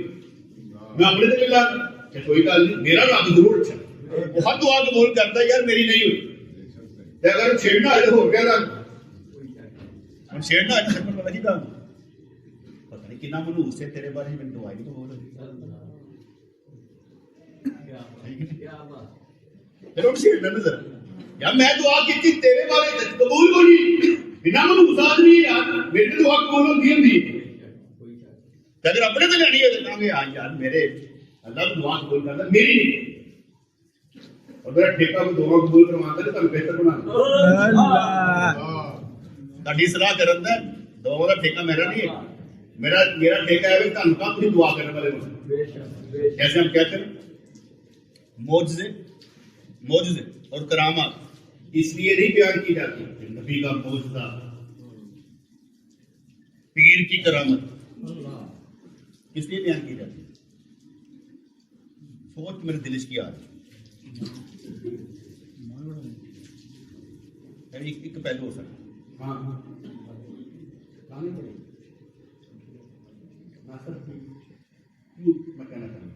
میں اپنے دل اللہ کہ کوئی گل نہیں میرا رب ضرور اچھا بہت دعا قبول کرتا ہے یار میری نہیں ہوئی اگر چھیڑنا ہے تو ہو گیا ہم چھیڑنا ہے تو پتہ نہیں کتنا منحوس ہے تیرے بارے میں دعا ہی تو بول چلو چھیڑنا نا ذرا یار میں دعا کی تھی تیرے بارے میں قبول کو نہیں بنا منحوس آدمی یار میری دعا قبول ہوتی ہے اگر اپنے تو لینی ہے تو کہاں گے آج یار میرے اللہ دعا قبول کرتا میری نہیں اور میرا ٹھیکہ کو دعا قبول کرواتا ہے تو بہتر بنا تاکہ صلاح کرتا ہے دعا کا ٹھیکہ میرا نہیں ہے میرا ٹھیکہ ہے کہ تم کا خود دعا کرنے والے جیسے ہم کہتے ہیں معجزے اور کرامات اس لیے نہیں بیان کی جاتی نبی کا معجزہ پیر کی کرامت اس لیے بیان کی جاتی سوچ میرے دل کی آج ایک پہلو ہو سکتا میں کہنا چاہوں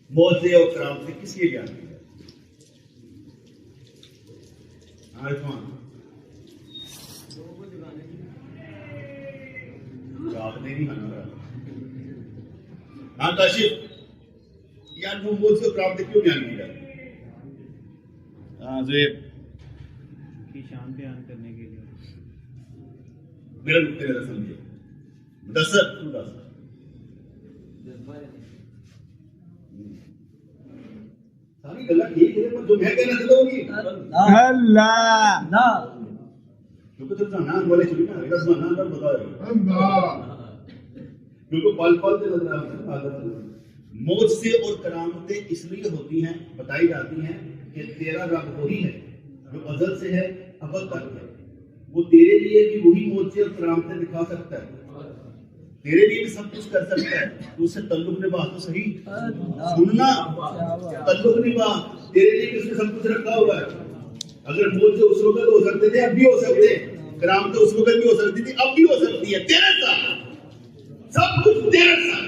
معجزے اور کرامت سے کس لیے بیان کیا ہاں کاشف یار وہ معجزے اور کرامت سے کیوں بیان کیا زیب کی شان بیان کرنے کے لیے میرا نقطہ نظر سمجھے مدثر ساری گلا ٹھیک ہے پر جو میں کہنا چاہتا ہوں کہ اللہ کیونکہ تو زنان والے چلی نا اگر زنان پر بتا رہے کیونکہ پل پل سے نظر آتا ہے معجزے اور کرامتیں اس لیے ہوتی ہیں بتائی جاتی ہیں کہ تیرا رب وہی ہے جو ازل سے ہے ابد تک ہے وہ تیرے لیے بھی وہی معجزے اور کرامتیں دکھا سکتا ہے تیرے لیے بھی سب کچھ کر سکتا ہے تو اس سے تعلق نبھا تو صحیح سننا تعلق نبھا تیرے لیے بھی اس نے سب کچھ رکھا ہوا ہے اگر معجزے اس وقت ہو سکتے تھے اب بھی ہو سکتے کرامتیں اس وقت بھی ہو سکتی تھی اب بھی ہو سکتی ہے تیرے ساتھ سب کچھ تیرے ساتھ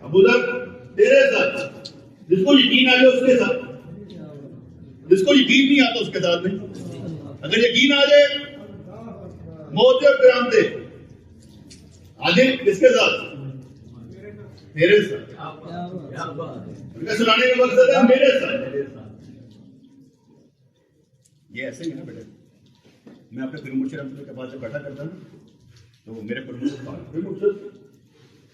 ابو ذر تیرے ساتھ جس کو یقین آ جائے اس کے ساتھ جس کو یقین نہیں آتا اس کے ساتھ نہیں اگر یقین آ جائے معجزے اور کرامتیں آگے کس کے ساتھ میرے ساتھ ان کا سنانے کا مقصد ہے میرے ساتھ یہ ایسے ہی ہے نا بیٹے میں اپنے پھر مرشد کے پاس جب بیٹھا کرتا ہوں تو میرے پھر مرشد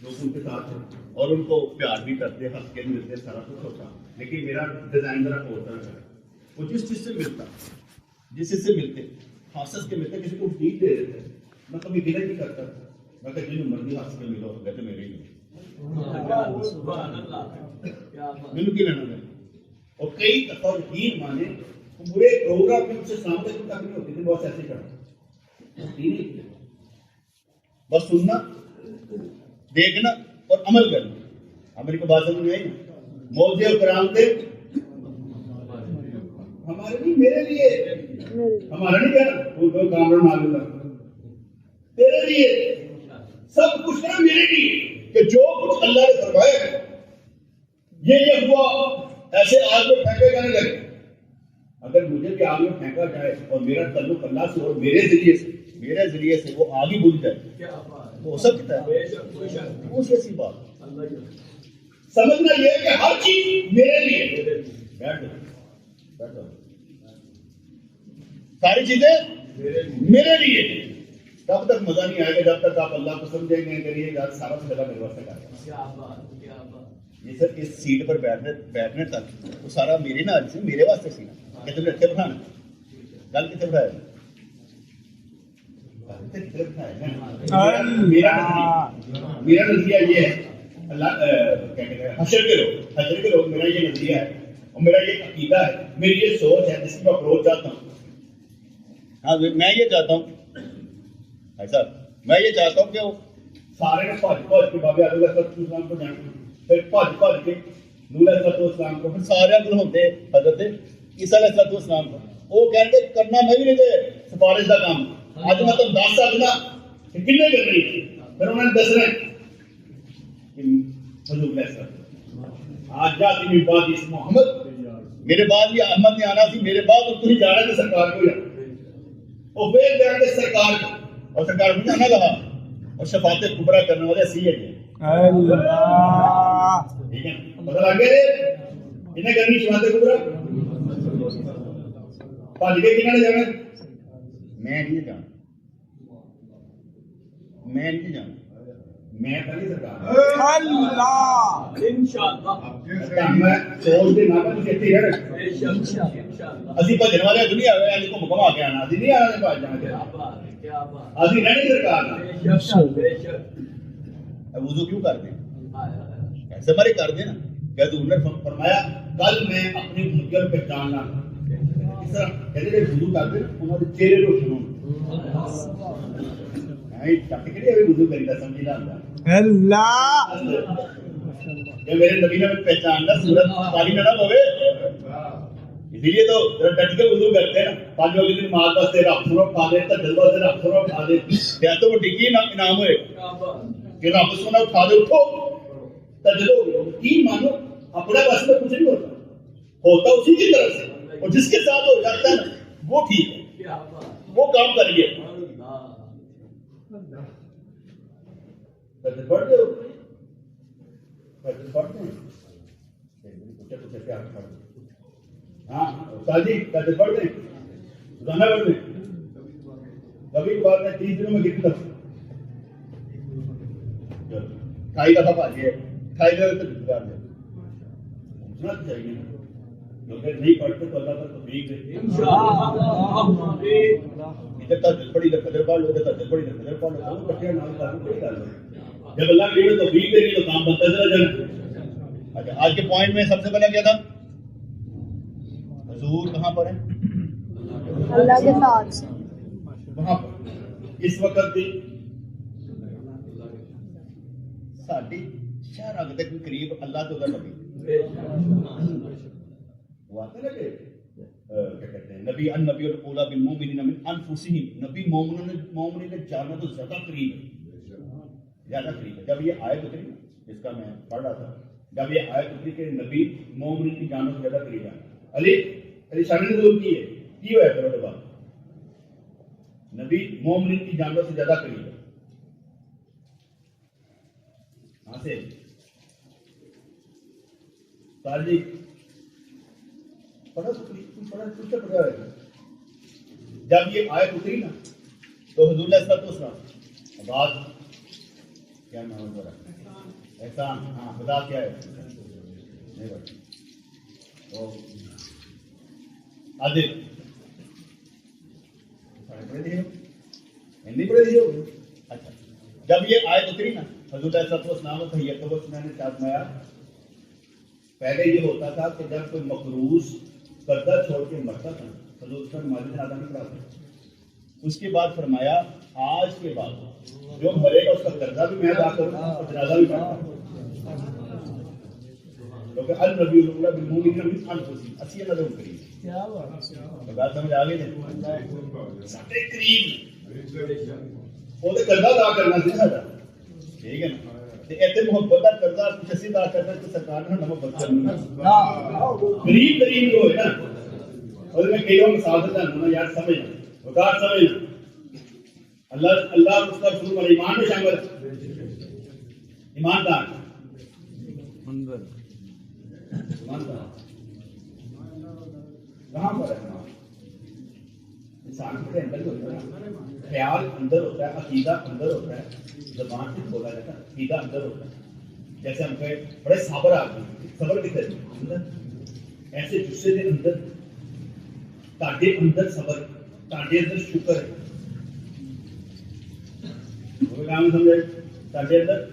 لوگ ان کے ساتھ اور ان کو پیار بھی کرتے ہنس کے ملتے سارا کچھ ہوتا لیکن میرا ڈیزائن ذرا ہوتا ہے وہ جس چیز سے ملتا جس چیز سے ملتے حاصل کے ملتے کسی کو چیز دے دیتے میں کبھی گلا نہیں کرتا میں کہ جن مرضی حاصل کے ملو گئے تو میرے ہی ملو کی لینا ہے اور کئی دفعہ یقین مانے پورے پروگرام میں اسے سامنے تک نہیں ہوتی تھی بہت ایسے کرنا بس سننا دیکھنا اور عمل کرنا ہماری کو بات سمجھ میں آئی موضوع اور کرام تھے ہمارے نہیں میرے لیے ہمارا نہیں کہنا وہ دو کامران معلوم کرتا تیرے لیے سب کچھ نا میرے لیے کہ جو کچھ اللہ نے فرمایا یہ ہوا ایسے آگ میں پھینکے جانے لگے اگر مجھے بھی آگ میں پھینکا جائے اور میرا تعلق اللہ سے اور میرے ذریعے سے وہ آگ ہی بجھ جائے تو ہو سکتا ہے اس ایسی بات سمجھنا یہ ہے کہ ہر چیز میرے لیے بیٹھ ساری چیزیں میرے لیے تب تک مزہ نہیں آئے گا جب تک آپ اللہ کو سمجھیں گے کریے گا سارا سے میرے واسطے یہ سر اس سیٹ پر بیٹھنے تک وہ سارا میرے نا سے میرے واسطے سی نا کہ تم رکھتے بٹھانا گل کتنے بٹھایا میرا نظریہ یہ ہے اللہ کیا کہتے ہیں حشر کے لوگ میرا یہ نظریہ ہے اور میرا یہ عقیدہ ہے میری یہ سوچ ہے جس کی میں اپروچ چاہتا ہوں ہاں میں یہ چاہتا ہوں بھائی صاحب میں یہ چاہتا ہوں کہ وہ سارے نے بھج کے بابے علیہ السلام کو جانا پھر بھج کے نور علیہ السلام کو پھر سارے گل ہوتے حضرت عیسیٰ علیہ السلام کو وہ کہتے کرنا میں بھی نہیں دے سفارش کا کام آج میں تم دس سکتا کہ کنے کر رہی پھر انہوں نے دسنا حضور علیہ السلام آج جاتی میری بات اس محمد میرے بعد بھی احمد نے آنا سی میرے بعد تو نہیں جانا ہے سرکار کو جانا اور پھر جائیں گے سرکار کو اور سرکار کو جانا کہا اور شفاعت کبرا کرنے والے سی ہے ٹھیک ہے پتہ لگ گیا انہیں کرنی شفاعت کبرا بھاج کے کنہ نے جانا میں نہیں جانا میں پہلی سرکار اللہ انشاءاللہ میں سوچ دے نہ کہ اتھی ہے اسی بھجن والے دنیا والے کو مکمہ کے آنا اسی نہیں آنا نے بھاج جانا اسی نہیں سرکار وضو کیوں کرتے ہیں ایسے ہمارے کر دیں نا کہ حضور نے فرمایا کل میں اپنی امت پہچاننا اس طرح کہتے ہیں وضو کرتے ہیں انہوں نے چہرے روشن ہوں وضو کری سمجھی نہ اللہ جب میرے نبی نے پہچاننا سورت پانی نہ ہوئے اسی لیے تو ڈٹ کے وضو کرتے ہیں نا پانچ وقت کی نماز واسطے رب سنو کھا دے تجربہ سے رب سنو کھا دے کیا تو وہ ڈگی انعام ہوئے کہ رب سنو کھا دے اٹھو تجربہ کی مانو اپنے واسطے کچھ نہیں ہوتا اسی کی طرف سے اور جس کے ساتھ ہو جاتا ہے نا وہ ٹھیک ہے وہ کام کریے پڑھتے ہو پڑھتے ہیں ہاں استاد جی قدر پڑھتے ہیں روزانہ پڑھتے ہیں کبھی بات ہے 30 دنوں میں کتنی دفعہ 28 دفعہ پاجیے 28 دفعہ تک گزار دیں پوچھنا چاہیے اگر نہیں پڑھتے تو اللہ کا توفیق دے ادھر تک پڑھی ادھر قدر پڑھ لو ادھر تک پڑھی ادھر قدر پڑھ لو دونوں کٹھے نال کر کوئی گل نہیں جب اللہ کی توفیق دے گی تو کام بنتا چلا جائے اچھا آج کے پوائنٹ میں سب سے پہلا کیا تھا حضور کہاں پر ہیں اللہ کے ساتھ وہاں پر اس وقت بھی ساڈی شہر اگ تک قریب اللہ تو نبی وہ آتا ہے کہ کیا کہتے ہیں نبی النبی الاولی بالمؤمنین من انفسہم نبی مومنین نے جانا تو زیادہ قریب ہے جب یہ آیت اتری جس کا میں پڑھ رہا تھا جب یہ آیت اتری کہ نبی مومن کی جانوں سے زیادہ قریب ہے علی شان نزول کی ہے کی ہوا ہے پھر بعد نبی مومن کی جانوں سے زیادہ قریب ہے ہاں سے سال جی پڑھا ہے جب یہ آیت اتری نا تو حضور علیہ السلام بعد کیا نام ہے احسان ہاں خدا کیا ہے آدھے پڑھے لکھے ہو ہندی پڑھے لکھے ہو اچھا جب یہ آیت اتری نا حضور علیہ السلام نے فرمایا پہلے یہ ہوتا تھا کہ جب کوئی مقروض قرضہ چھوڑ کے مرتا تھا حضور اس کا نماز جنازہ نہیں پڑھاتے اس کے بعد فرمایا آج کے بعد جو مرے گا اس کا قرضہ بھی میں ادا کروں اور جنازہ بھی میں ادا کروں کیونکہ النبی الاولی بالمؤمنین من انفسہم اسی نظر کریم بات سمجھ آ گئی سارے قریب وہ تو قرضہ ادا کرنا سی سارا ٹھیک ہے نا ایسے محبت کا قرضہ کچھ اسی ادا کرنا تو سرکار نے محبت کرنی قریب قریب جو ہے نا اور میں کئی لوگ مثال دیتا ہوں نا یار سمجھنا وقار سمجھنا اللہ اس کا رسول والے ایمان میں شامل ایماندار کہاں پر ہے انسان کے اندر ہوتا ہے خیال اندر ہوتا ہے عقیدہ اندر ہوتا ہے زبان سے بولا جاتا ہے عقیدہ اندر ہوتا ہے جیسے ہم کہیں بڑے صبر آدمی صبر کتنے اندر ایسے غصے کے اندر تاڈے اندر صبر تاڈے اندر شکر ہے وہ کام سمجھے تاڈے اندر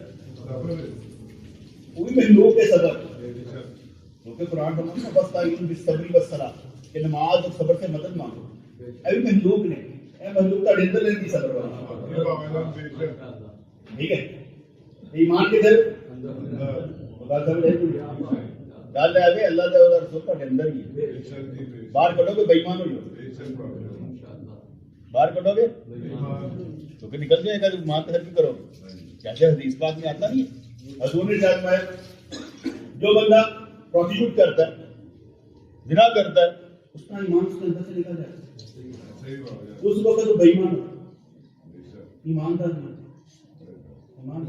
وہ بھی مخلوق ہے صبر کیونکہ قرآن فرماتا ہے بستعینوا بالصبر والصلاۃ کہ نماز اور صبر سے مدد مانگو اے مخلوق نے اے مخلوق تاڈے اندر رہندی صبر والا ٹھیک ہے ایمان کے در بات سمجھ آئی گل ہے کہ اللہ دے رسول تاڈے اندر ہی ہے باہر کڈو گے بے ایمان ہو جاؤ باہر کڈو گے کیونکہ نکل جائے گا ماں تحر کی کرو گے جیسے حدیث پاک میں آتا نہیں ہے حضور نے شاید میں جو بندہ پروسیکیوٹ کرتا ہے زنا کرتا ہے اس کا ایمان اس کے اندر سے نکل جائے اس وقت تو بے ایمان ایماندار ایمان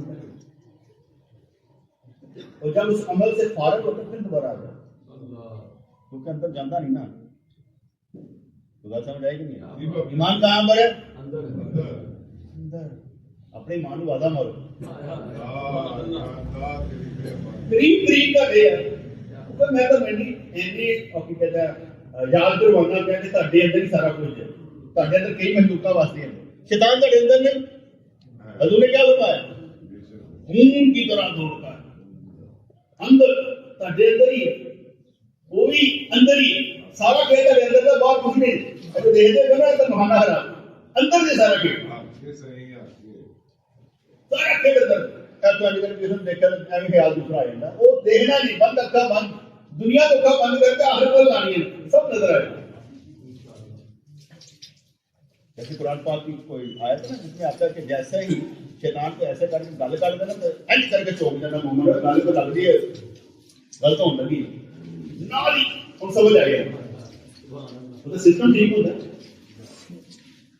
اور جب اس عمل سے فارغ ہوتا ہے پھر دوبارہ آ جائے کیونکہ اندر جانا نہیں نا تو بات سمجھ آئے کہ نہیں ایمان کہاں پر ہے اندر اپنے ایمان کو وعدہ مارو قریب قریب کا ہے میں تو کہتا ہے یاد کروانا پیا کہ تھے اندر ہی سارا کچھ ہے تھے اندر کئی مخلوقات واسطے ہیں شیطان تھے اندر نہیں حضور نے کیا بتایا خون کی طرح دوڑتا ہے اندر تھے اندر ہی ہے وہ بھی اندر ہی سارا کہتا ہے اندر کا بات کچھ نہیں اگر دیکھتے ہو نا تو مہانا ہرا اندر سے سارا کہتا سارا کہتا دیکھا خیال دوسرا آ جاتا وہ دیکھنا نہیں بند اکھا بند دنیا کو اکھا بند کر کے آخر پر لانی ہے سب نظر آئے جیسے قرآن پاک کی کوئی آیت ہے نا جس میں آتا ہے کہ جیسے ہی شیطان کو ایسے کر کے گل کر دینا تو اینڈ کر کے چوک دینا محمد گل کو لگ رہی ہے غلط ہونے لگی نال ہی ہم سمجھ آ گیا وہ سسٹم ٹھیک ہوتا ہے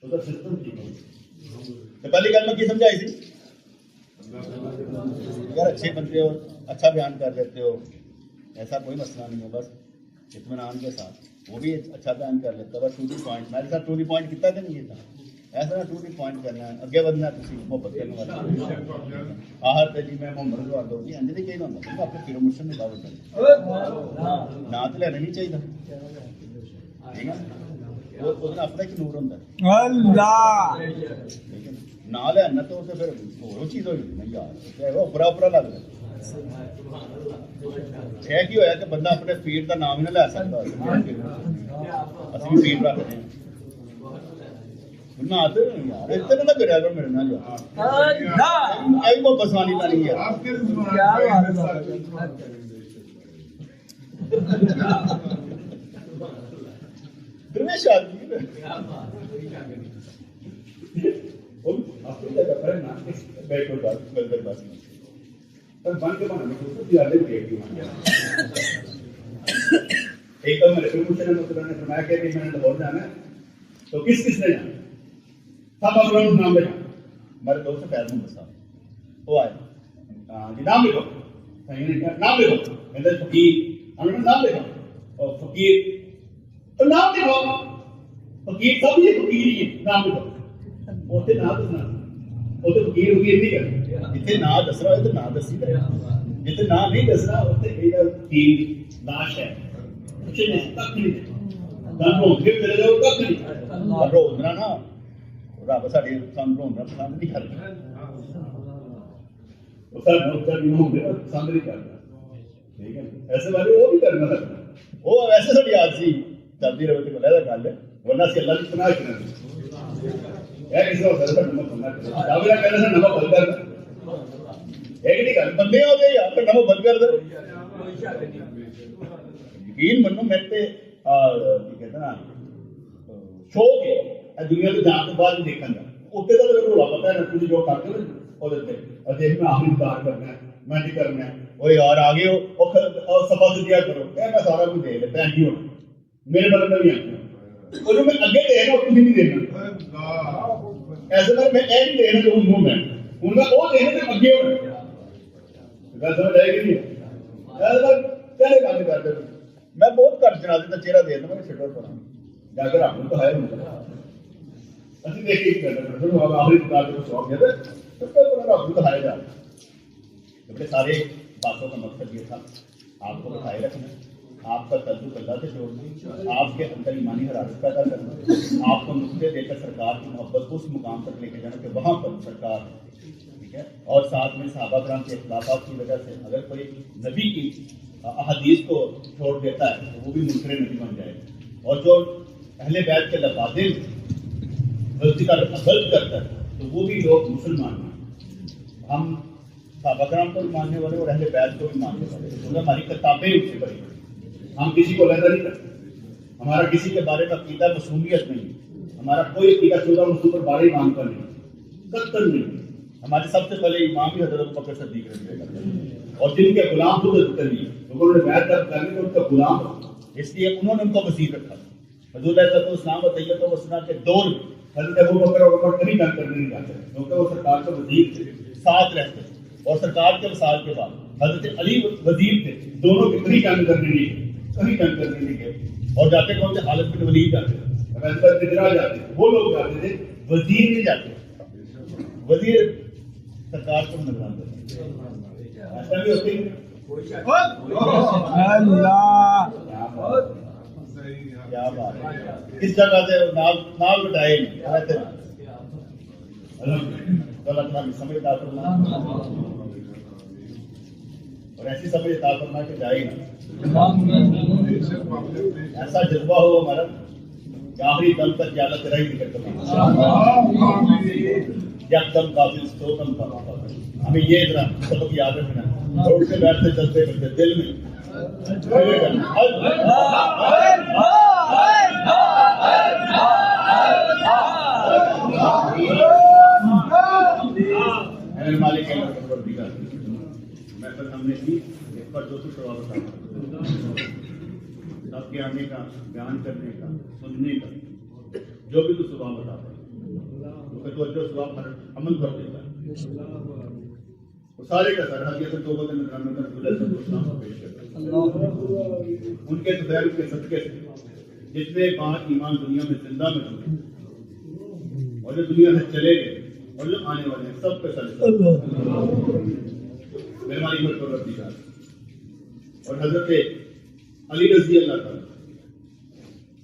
وہ سسٹم ٹھیک ہوتا ہے تو پہلی گل میں کی سمجھائی تھی اگر اچھے بنتے ہو اچھا بیان کر لیتے ہو ایسا کوئی مسئلہ نہیں ہے بس اطمینان کے ساتھ وہ بھی اچھا بیان کر لیتا ہے بس ٹو دی پوائنٹ میرے ساتھ ٹو دی پوائنٹ کتنا دن یہ تھا ایسا نہ ٹو دی پوائنٹ کرنا ہے اگے بدنا کسی محبت کرنے والا آہر تے جی میں محمد رضا دو جی انج نہیں کہنا ہوتا آپ پھر مرشد میں دعوت کریں نہ تو لینا نہیں چاہیے ٹھیک ہے وہ اپنا ایک نور ہوتا ہے اللہ نہ لینا تو پھر وہ چیز ہوئی نہیں یار وہ اوپرا اوپرا لگ رہا ہے کی ہوا کہ بندہ اپنے پیر کا نام ہی نہ لے سکتا اسی پیر رکھتے ہیں نہ تو یار اتنا نہ کریا کرو میرے نال یار محبت سوانی کا نہیں یار درویش آدمی بیٹھو بات بلدر بات بن کے بنا ایک تو میرے پوچھنے نے فرمایا کہ میں نے لاہور جانا ہے تو کس کس نے جانا سب اپنا نام لے جانا میرے دوست فیض محمد صاحب وہ آئے جی نام لکھو نام لکھو فقیر نام لکھو اور فقیر تو نام لکھو فقیر سب یہ فقیر ہی نام لکھو اتنے نہ دسنا اتنے فقیر وقیر نہیں کرنا جتنے نہ دسنا تو نہ دسی جتنے نہ نہیں دسنا اتنے فقیر لاش ہے کچھ نہیں تک نہیں تنوں پھر چلے جاؤ تک نہیں رونا نا رب ساڈے سان رونا پسند نہیں کرتا وہ سر نوکر نہیں ہوں گے پسند نہیں کرتا ٹھیک ہے ایسے والے وہ بھی کرنا سکتا وہ ویسے ساڈی عادت سی چلتی رہے تو بلے گل ہے ورنہ سے اللہ کی پناہ کرنا ہے کسی کا سر نمک بندہ کرنا ڈاولا کہنا سر نمک بند کر ایک نہیں گل بندے ہو گئے یار نمک بند کر دو یقین منو میرے تے کہتے نا شوق ہے دنیا تو جان تو بعد دیکھنے کا اتنے کا تو رولا پتا ہے نا تھی جو کرتے ہو اور دیکھ میں آخری کار کرنا ہے میں نہیں کرنا ہے وہ یار آگے ہو سفا سے دیا کرو میں سارا کچھ دے لیتا ہے ہونا میرے مطلب میں بھی آتا ہوں میں اگے دے رہا تم نہیں دینا ایسے میں نہیں دینا جو ہوں میں ان کا وہ دینا تو اگے ہونا گل سمجھ آئے گی نہیں چلے بات کرتے میں بہت کٹ جنازے کا چہرہ دے دوں میں چھٹو پر جا کر آپ کو ہے اچھی دیکھیے آخری کتاب کو شوق ہے سب سے آپ کو کھایا جا کیونکہ سارے باتوں کا مقصد یہ تھا آپ کو بتائے رکھنا آپ کا تعلق اللہ سے جوڑنا آپ کے اندر ایمانی حرارت پیدا کرنا آپ کو نقطے دے کر سرکار کی محبت کو اس مقام تک لے کے جانا کہ وہاں پر سرکار ٹھیک ہے اور ساتھ میں صحابہ کرام کے اختلافات کی وجہ سے اگر کوئی نبی کی احادیث کو چھوڑ دیتا ہے تو وہ بھی منکر نبی بن جائے گا اور جو اہل بیت کے لفاظل غلطی کا غلط کرتا ہے تو وہ بھی لوگ مسلمان ہیں ہم صحابہ کرام کو بھی ماننے والے اور اہل بیت کو بھی ماننے والے کیونکہ ہماری کتابیں اس سے بڑی بڑی ہم کسی کو علیحدہ نہیں کرتے ہمارا کسی کے بارے میں عقیدہ معصومیت نہیں ہمارا کوئی عقیدہ 14 مسلم پر بارے ایمان کا نہیں قطعاً نہیں ہمارے سب سے پہلے امام بھی حضرت بکر صدیق رضی اللہ عنہ اور جن کے غلام خود حضرت علی انہوں نے بیعت کرنے تو ان کا غلام اس لیے انہوں نے ان کو وزیر رکھا حضور علیہ السلام و طیبۃ و سنا کے دور حضرت ابو بکر اور عمر کبھی کام کرنے نہیں جاتے کیونکہ وہ سرکار کے وزیر تھے ساتھ رہتے اور سرکار کے وصال کے بعد حضرت علی وزیر تھے دونوں کے کہیں کام کرنے نہیں گئے اور جاتے کون سے خالد بن ولید جاتے جاتے وہ لوگ جاتے تھے وزیر نہیں جاتے وزیر سرکار کو نگران کرتے ایسا بھی ہوتے ہیں کیا بات ہے کس جگہ سے نام بٹائے غلط نہ سمجھ عطا فرما اور ایسی سمجھ عطا فرما کہ جائے نا ایسا جذبہ ہو ہمارا کہ آخری دم تک زیادہ تیرا ہی ذکر کرنا یک دم قابل سو دم قابل ہمیں یہ ذرا سبق یاد رکھنا اور اس کے بیٹھتے چلتے کرتے دل میں مالک محفل ہم نے کی اس پر جو کچھ سوال بتانا سب کے آنے کا بیان کرنے کا سننے کا جو بھی تو سوال بتا کیونکہ تو جو سوال پر عمل کر دیتا ہے وہ سارے کا سر حقیقت تو بولتے نگران کو پیش کرتا ہے ان کے تفیل کے صدقے سے جتنے پانچ ایمان دنیا میں زندہ میں ہوئے اور جو دنیا سے چلے گئے اور جو آنے والے ہیں سب کے ساتھ مہربانی پر پروردگار اور حضرت علی رضی اللہ تعالیٰ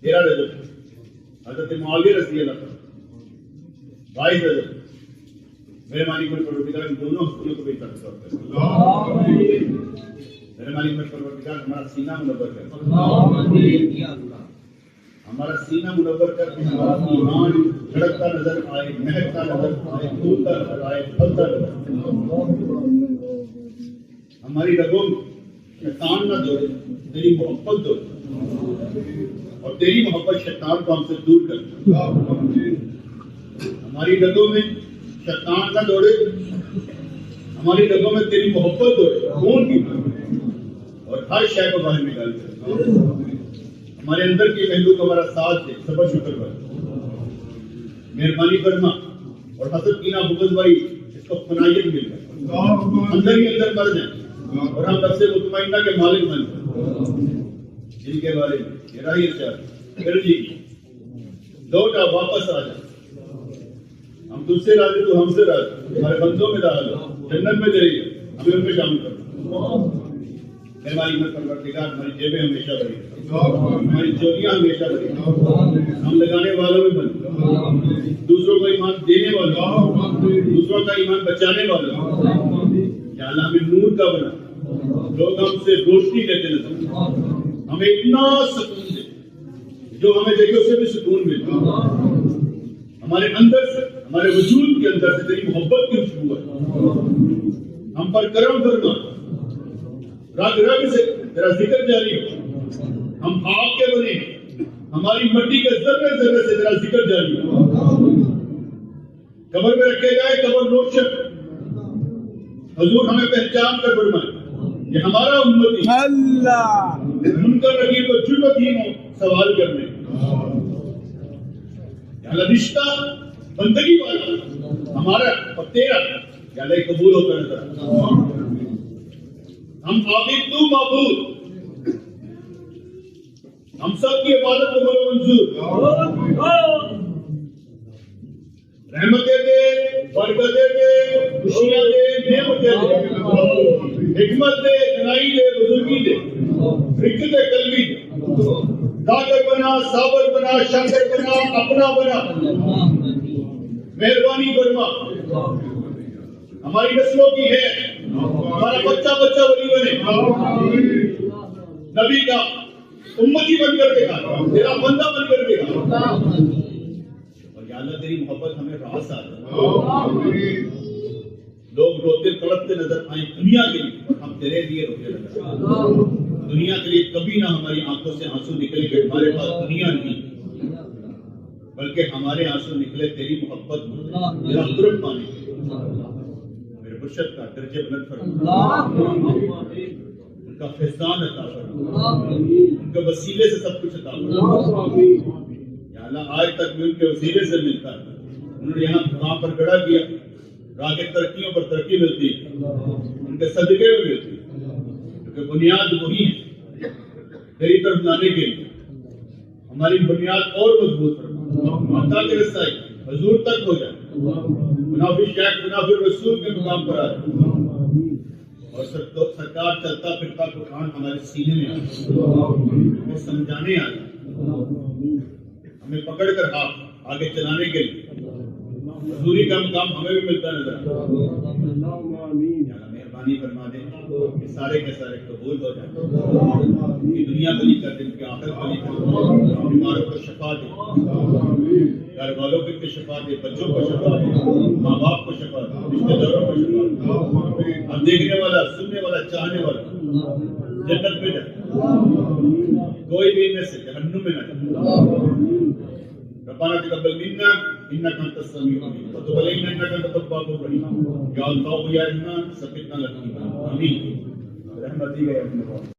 13 رجب حضرت معاویہ رضی اللہ تعالیٰ 22 رجب مہربانی پر پروردگار ان دونوں ہستیوں کو بھی ترسر کرے مہربانی پر پروردگار ہمارا سینہ منور کرے ہمارا سینہ منور کر کے ہمارا ایمان دھڑکتا نظر آئے مہکتا نظر آئے پھولتا نظر آئے پھلتا نظر ہماری رگوں میں شیطان نہ دوڑے تیری محبت دوڑے اور تیری محبت شیطان کو ہم سے دور کر ہماری رگوں میں شیطان نہ دوڑے ہماری رگوں میں تیری محبت دوڑے خون کی اور ہر شے کو باہر نکال کر ہمارے اندر کی پہلو کو ہمارا ساتھ دے صبر شکر کر مہربانی فرما اور حسد کینہ بغض بھائی اس کو فنائیت مل جائے اندر ہی اندر مر جائیں اور ہم نفس مطمئنہ کے مالک بن جائیں جن کے بارے میں یہ راہی ارشاد کر جی لوٹا واپس آ جائے ہم تجھ سے راضی تو ہم سے راضی ہمارے بندوں میں داخل ہو جنت میں جائیے ہمیں ان میں شامل کرو مہربانی میں پروردگار ہماری جیبیں ہمیشہ بھری ہماری چوریاں ہمیشہ بڑی، ہم لگانے والوں میں بن، دوسروں کو ایمان دینے والوں، دوسروں کا ایمان بچانے والوں، یا اللہ ہمیں نور کا بنا، لوگ ہم سے روشنی لیتے نظر، ہمیں اتنا سکون دے جو ہمیں جگہوں سے بھی سکون ملے، ہمارے اندر سے، ہمارے وجود کے اندر سے تیری محبت کی خوشبو ہے، ہم پر کرم فرما، رگ رگ سے تیرا ذکر جاری ہو، ہم آگ کے بنے، ہماری مٹی کے ذرے ذرے سے تیرا ذکر جاری ہو، قبر میں رکھے جائے قبر روشن، حضور ہمیں پہچان کر فرمائے یہ ہمارا امتی اللہ منکر نکیر کو جرأت ہی ہو سوال کرنے، یا اللہ رشتہ بندگی والا ہمارا اور تیرا یا اللہ قبول ہوتا نظر آتا، ہم عابد تو معبود، ہم سب کی عبادت کو بڑا منظور، رحمتیں دے، برکتیں دے، خوشیاں دے، نعمتیں دے، حکمت دے، دنائی دے، بزرگی دے، حکمت قلبی دے، طاقت بنا، صابر بنا، شاکر بنا، اپنا بنا، مہربانی فرما، ہماری نسلوں کی ہے، ہمارا بچہ بچہ ولی بنے، نبی کا امتی بن کر دے گا، تیرا بندہ بن کر دے گا، اور یا اللہ تیری محبت ہمیں راس آ جائے، لوگ روتے تڑپتے نظر آئیں دنیا کے لیے اور ہم تیرے لیے روتے نظر آئیں، دنیا کے لیے کبھی نہ ہماری آنکھوں سے آنسو نکلے کہ ہمارے پاس دنیا نہیں، بلکہ ہمارے آنسو نکلے تیری محبت تیرا قرب پانے کے لیے، میرے مرشد کا درجہ بلند فرما، ان کا فیضان عطا فرما، ان کے وسیلے سے سب کچھ عطا فرما، یا اللہ آج تک بھی ان کے وسیلے سے ملتا ہے، انہوں نے یہاں وہاں پر کھڑا کیا، راہ کی ترقیوں پر ترقی ملتی ہے، ان کے صدقے میں ملتی ہے، کیونکہ بنیاد وہی ہے تیری طرف جانے کے لیے، ہماری بنیاد اور مضبوط فرما، عطا کے رسائی حضور تک ہو جائے، منافی شیخ منافی رسول کے مقام پر آ جائے، اور سرکار چلتا پھرتا قرآن ہمارے سینے میں آ جائے، ہمیں سمجھانے آ جائے، ہمیں پکڑ کر ہاتھ آگے چلانے کے لیے حضوری کا مقام ہمیں بھی ملتا نظر آتا، مہربانی فرما دے کہ سارے کے سارے قبول ہو جائیں، کہ دنیا بنی کر دے، کہ آخرت بنی کر دے، بیماروں کو شفا دے، گھر والوں کو شفا دے، بچوں کو شفا دے، ماں باپ کو شفا دے، رشتے داروں کو شفا دے، ہم دیکھنے والا، سننے والا، چاہنے والا جنت میں جائے، کوئی بھی ان میں سے جہنم میں نہ جائے، ربنا تقبل منا انك انت السميع العليم وتب علينا انك انت التواب الرحيم يا الله يا رحمن ثبتنا لك آمين برحمتك يا ارحم الراحمين.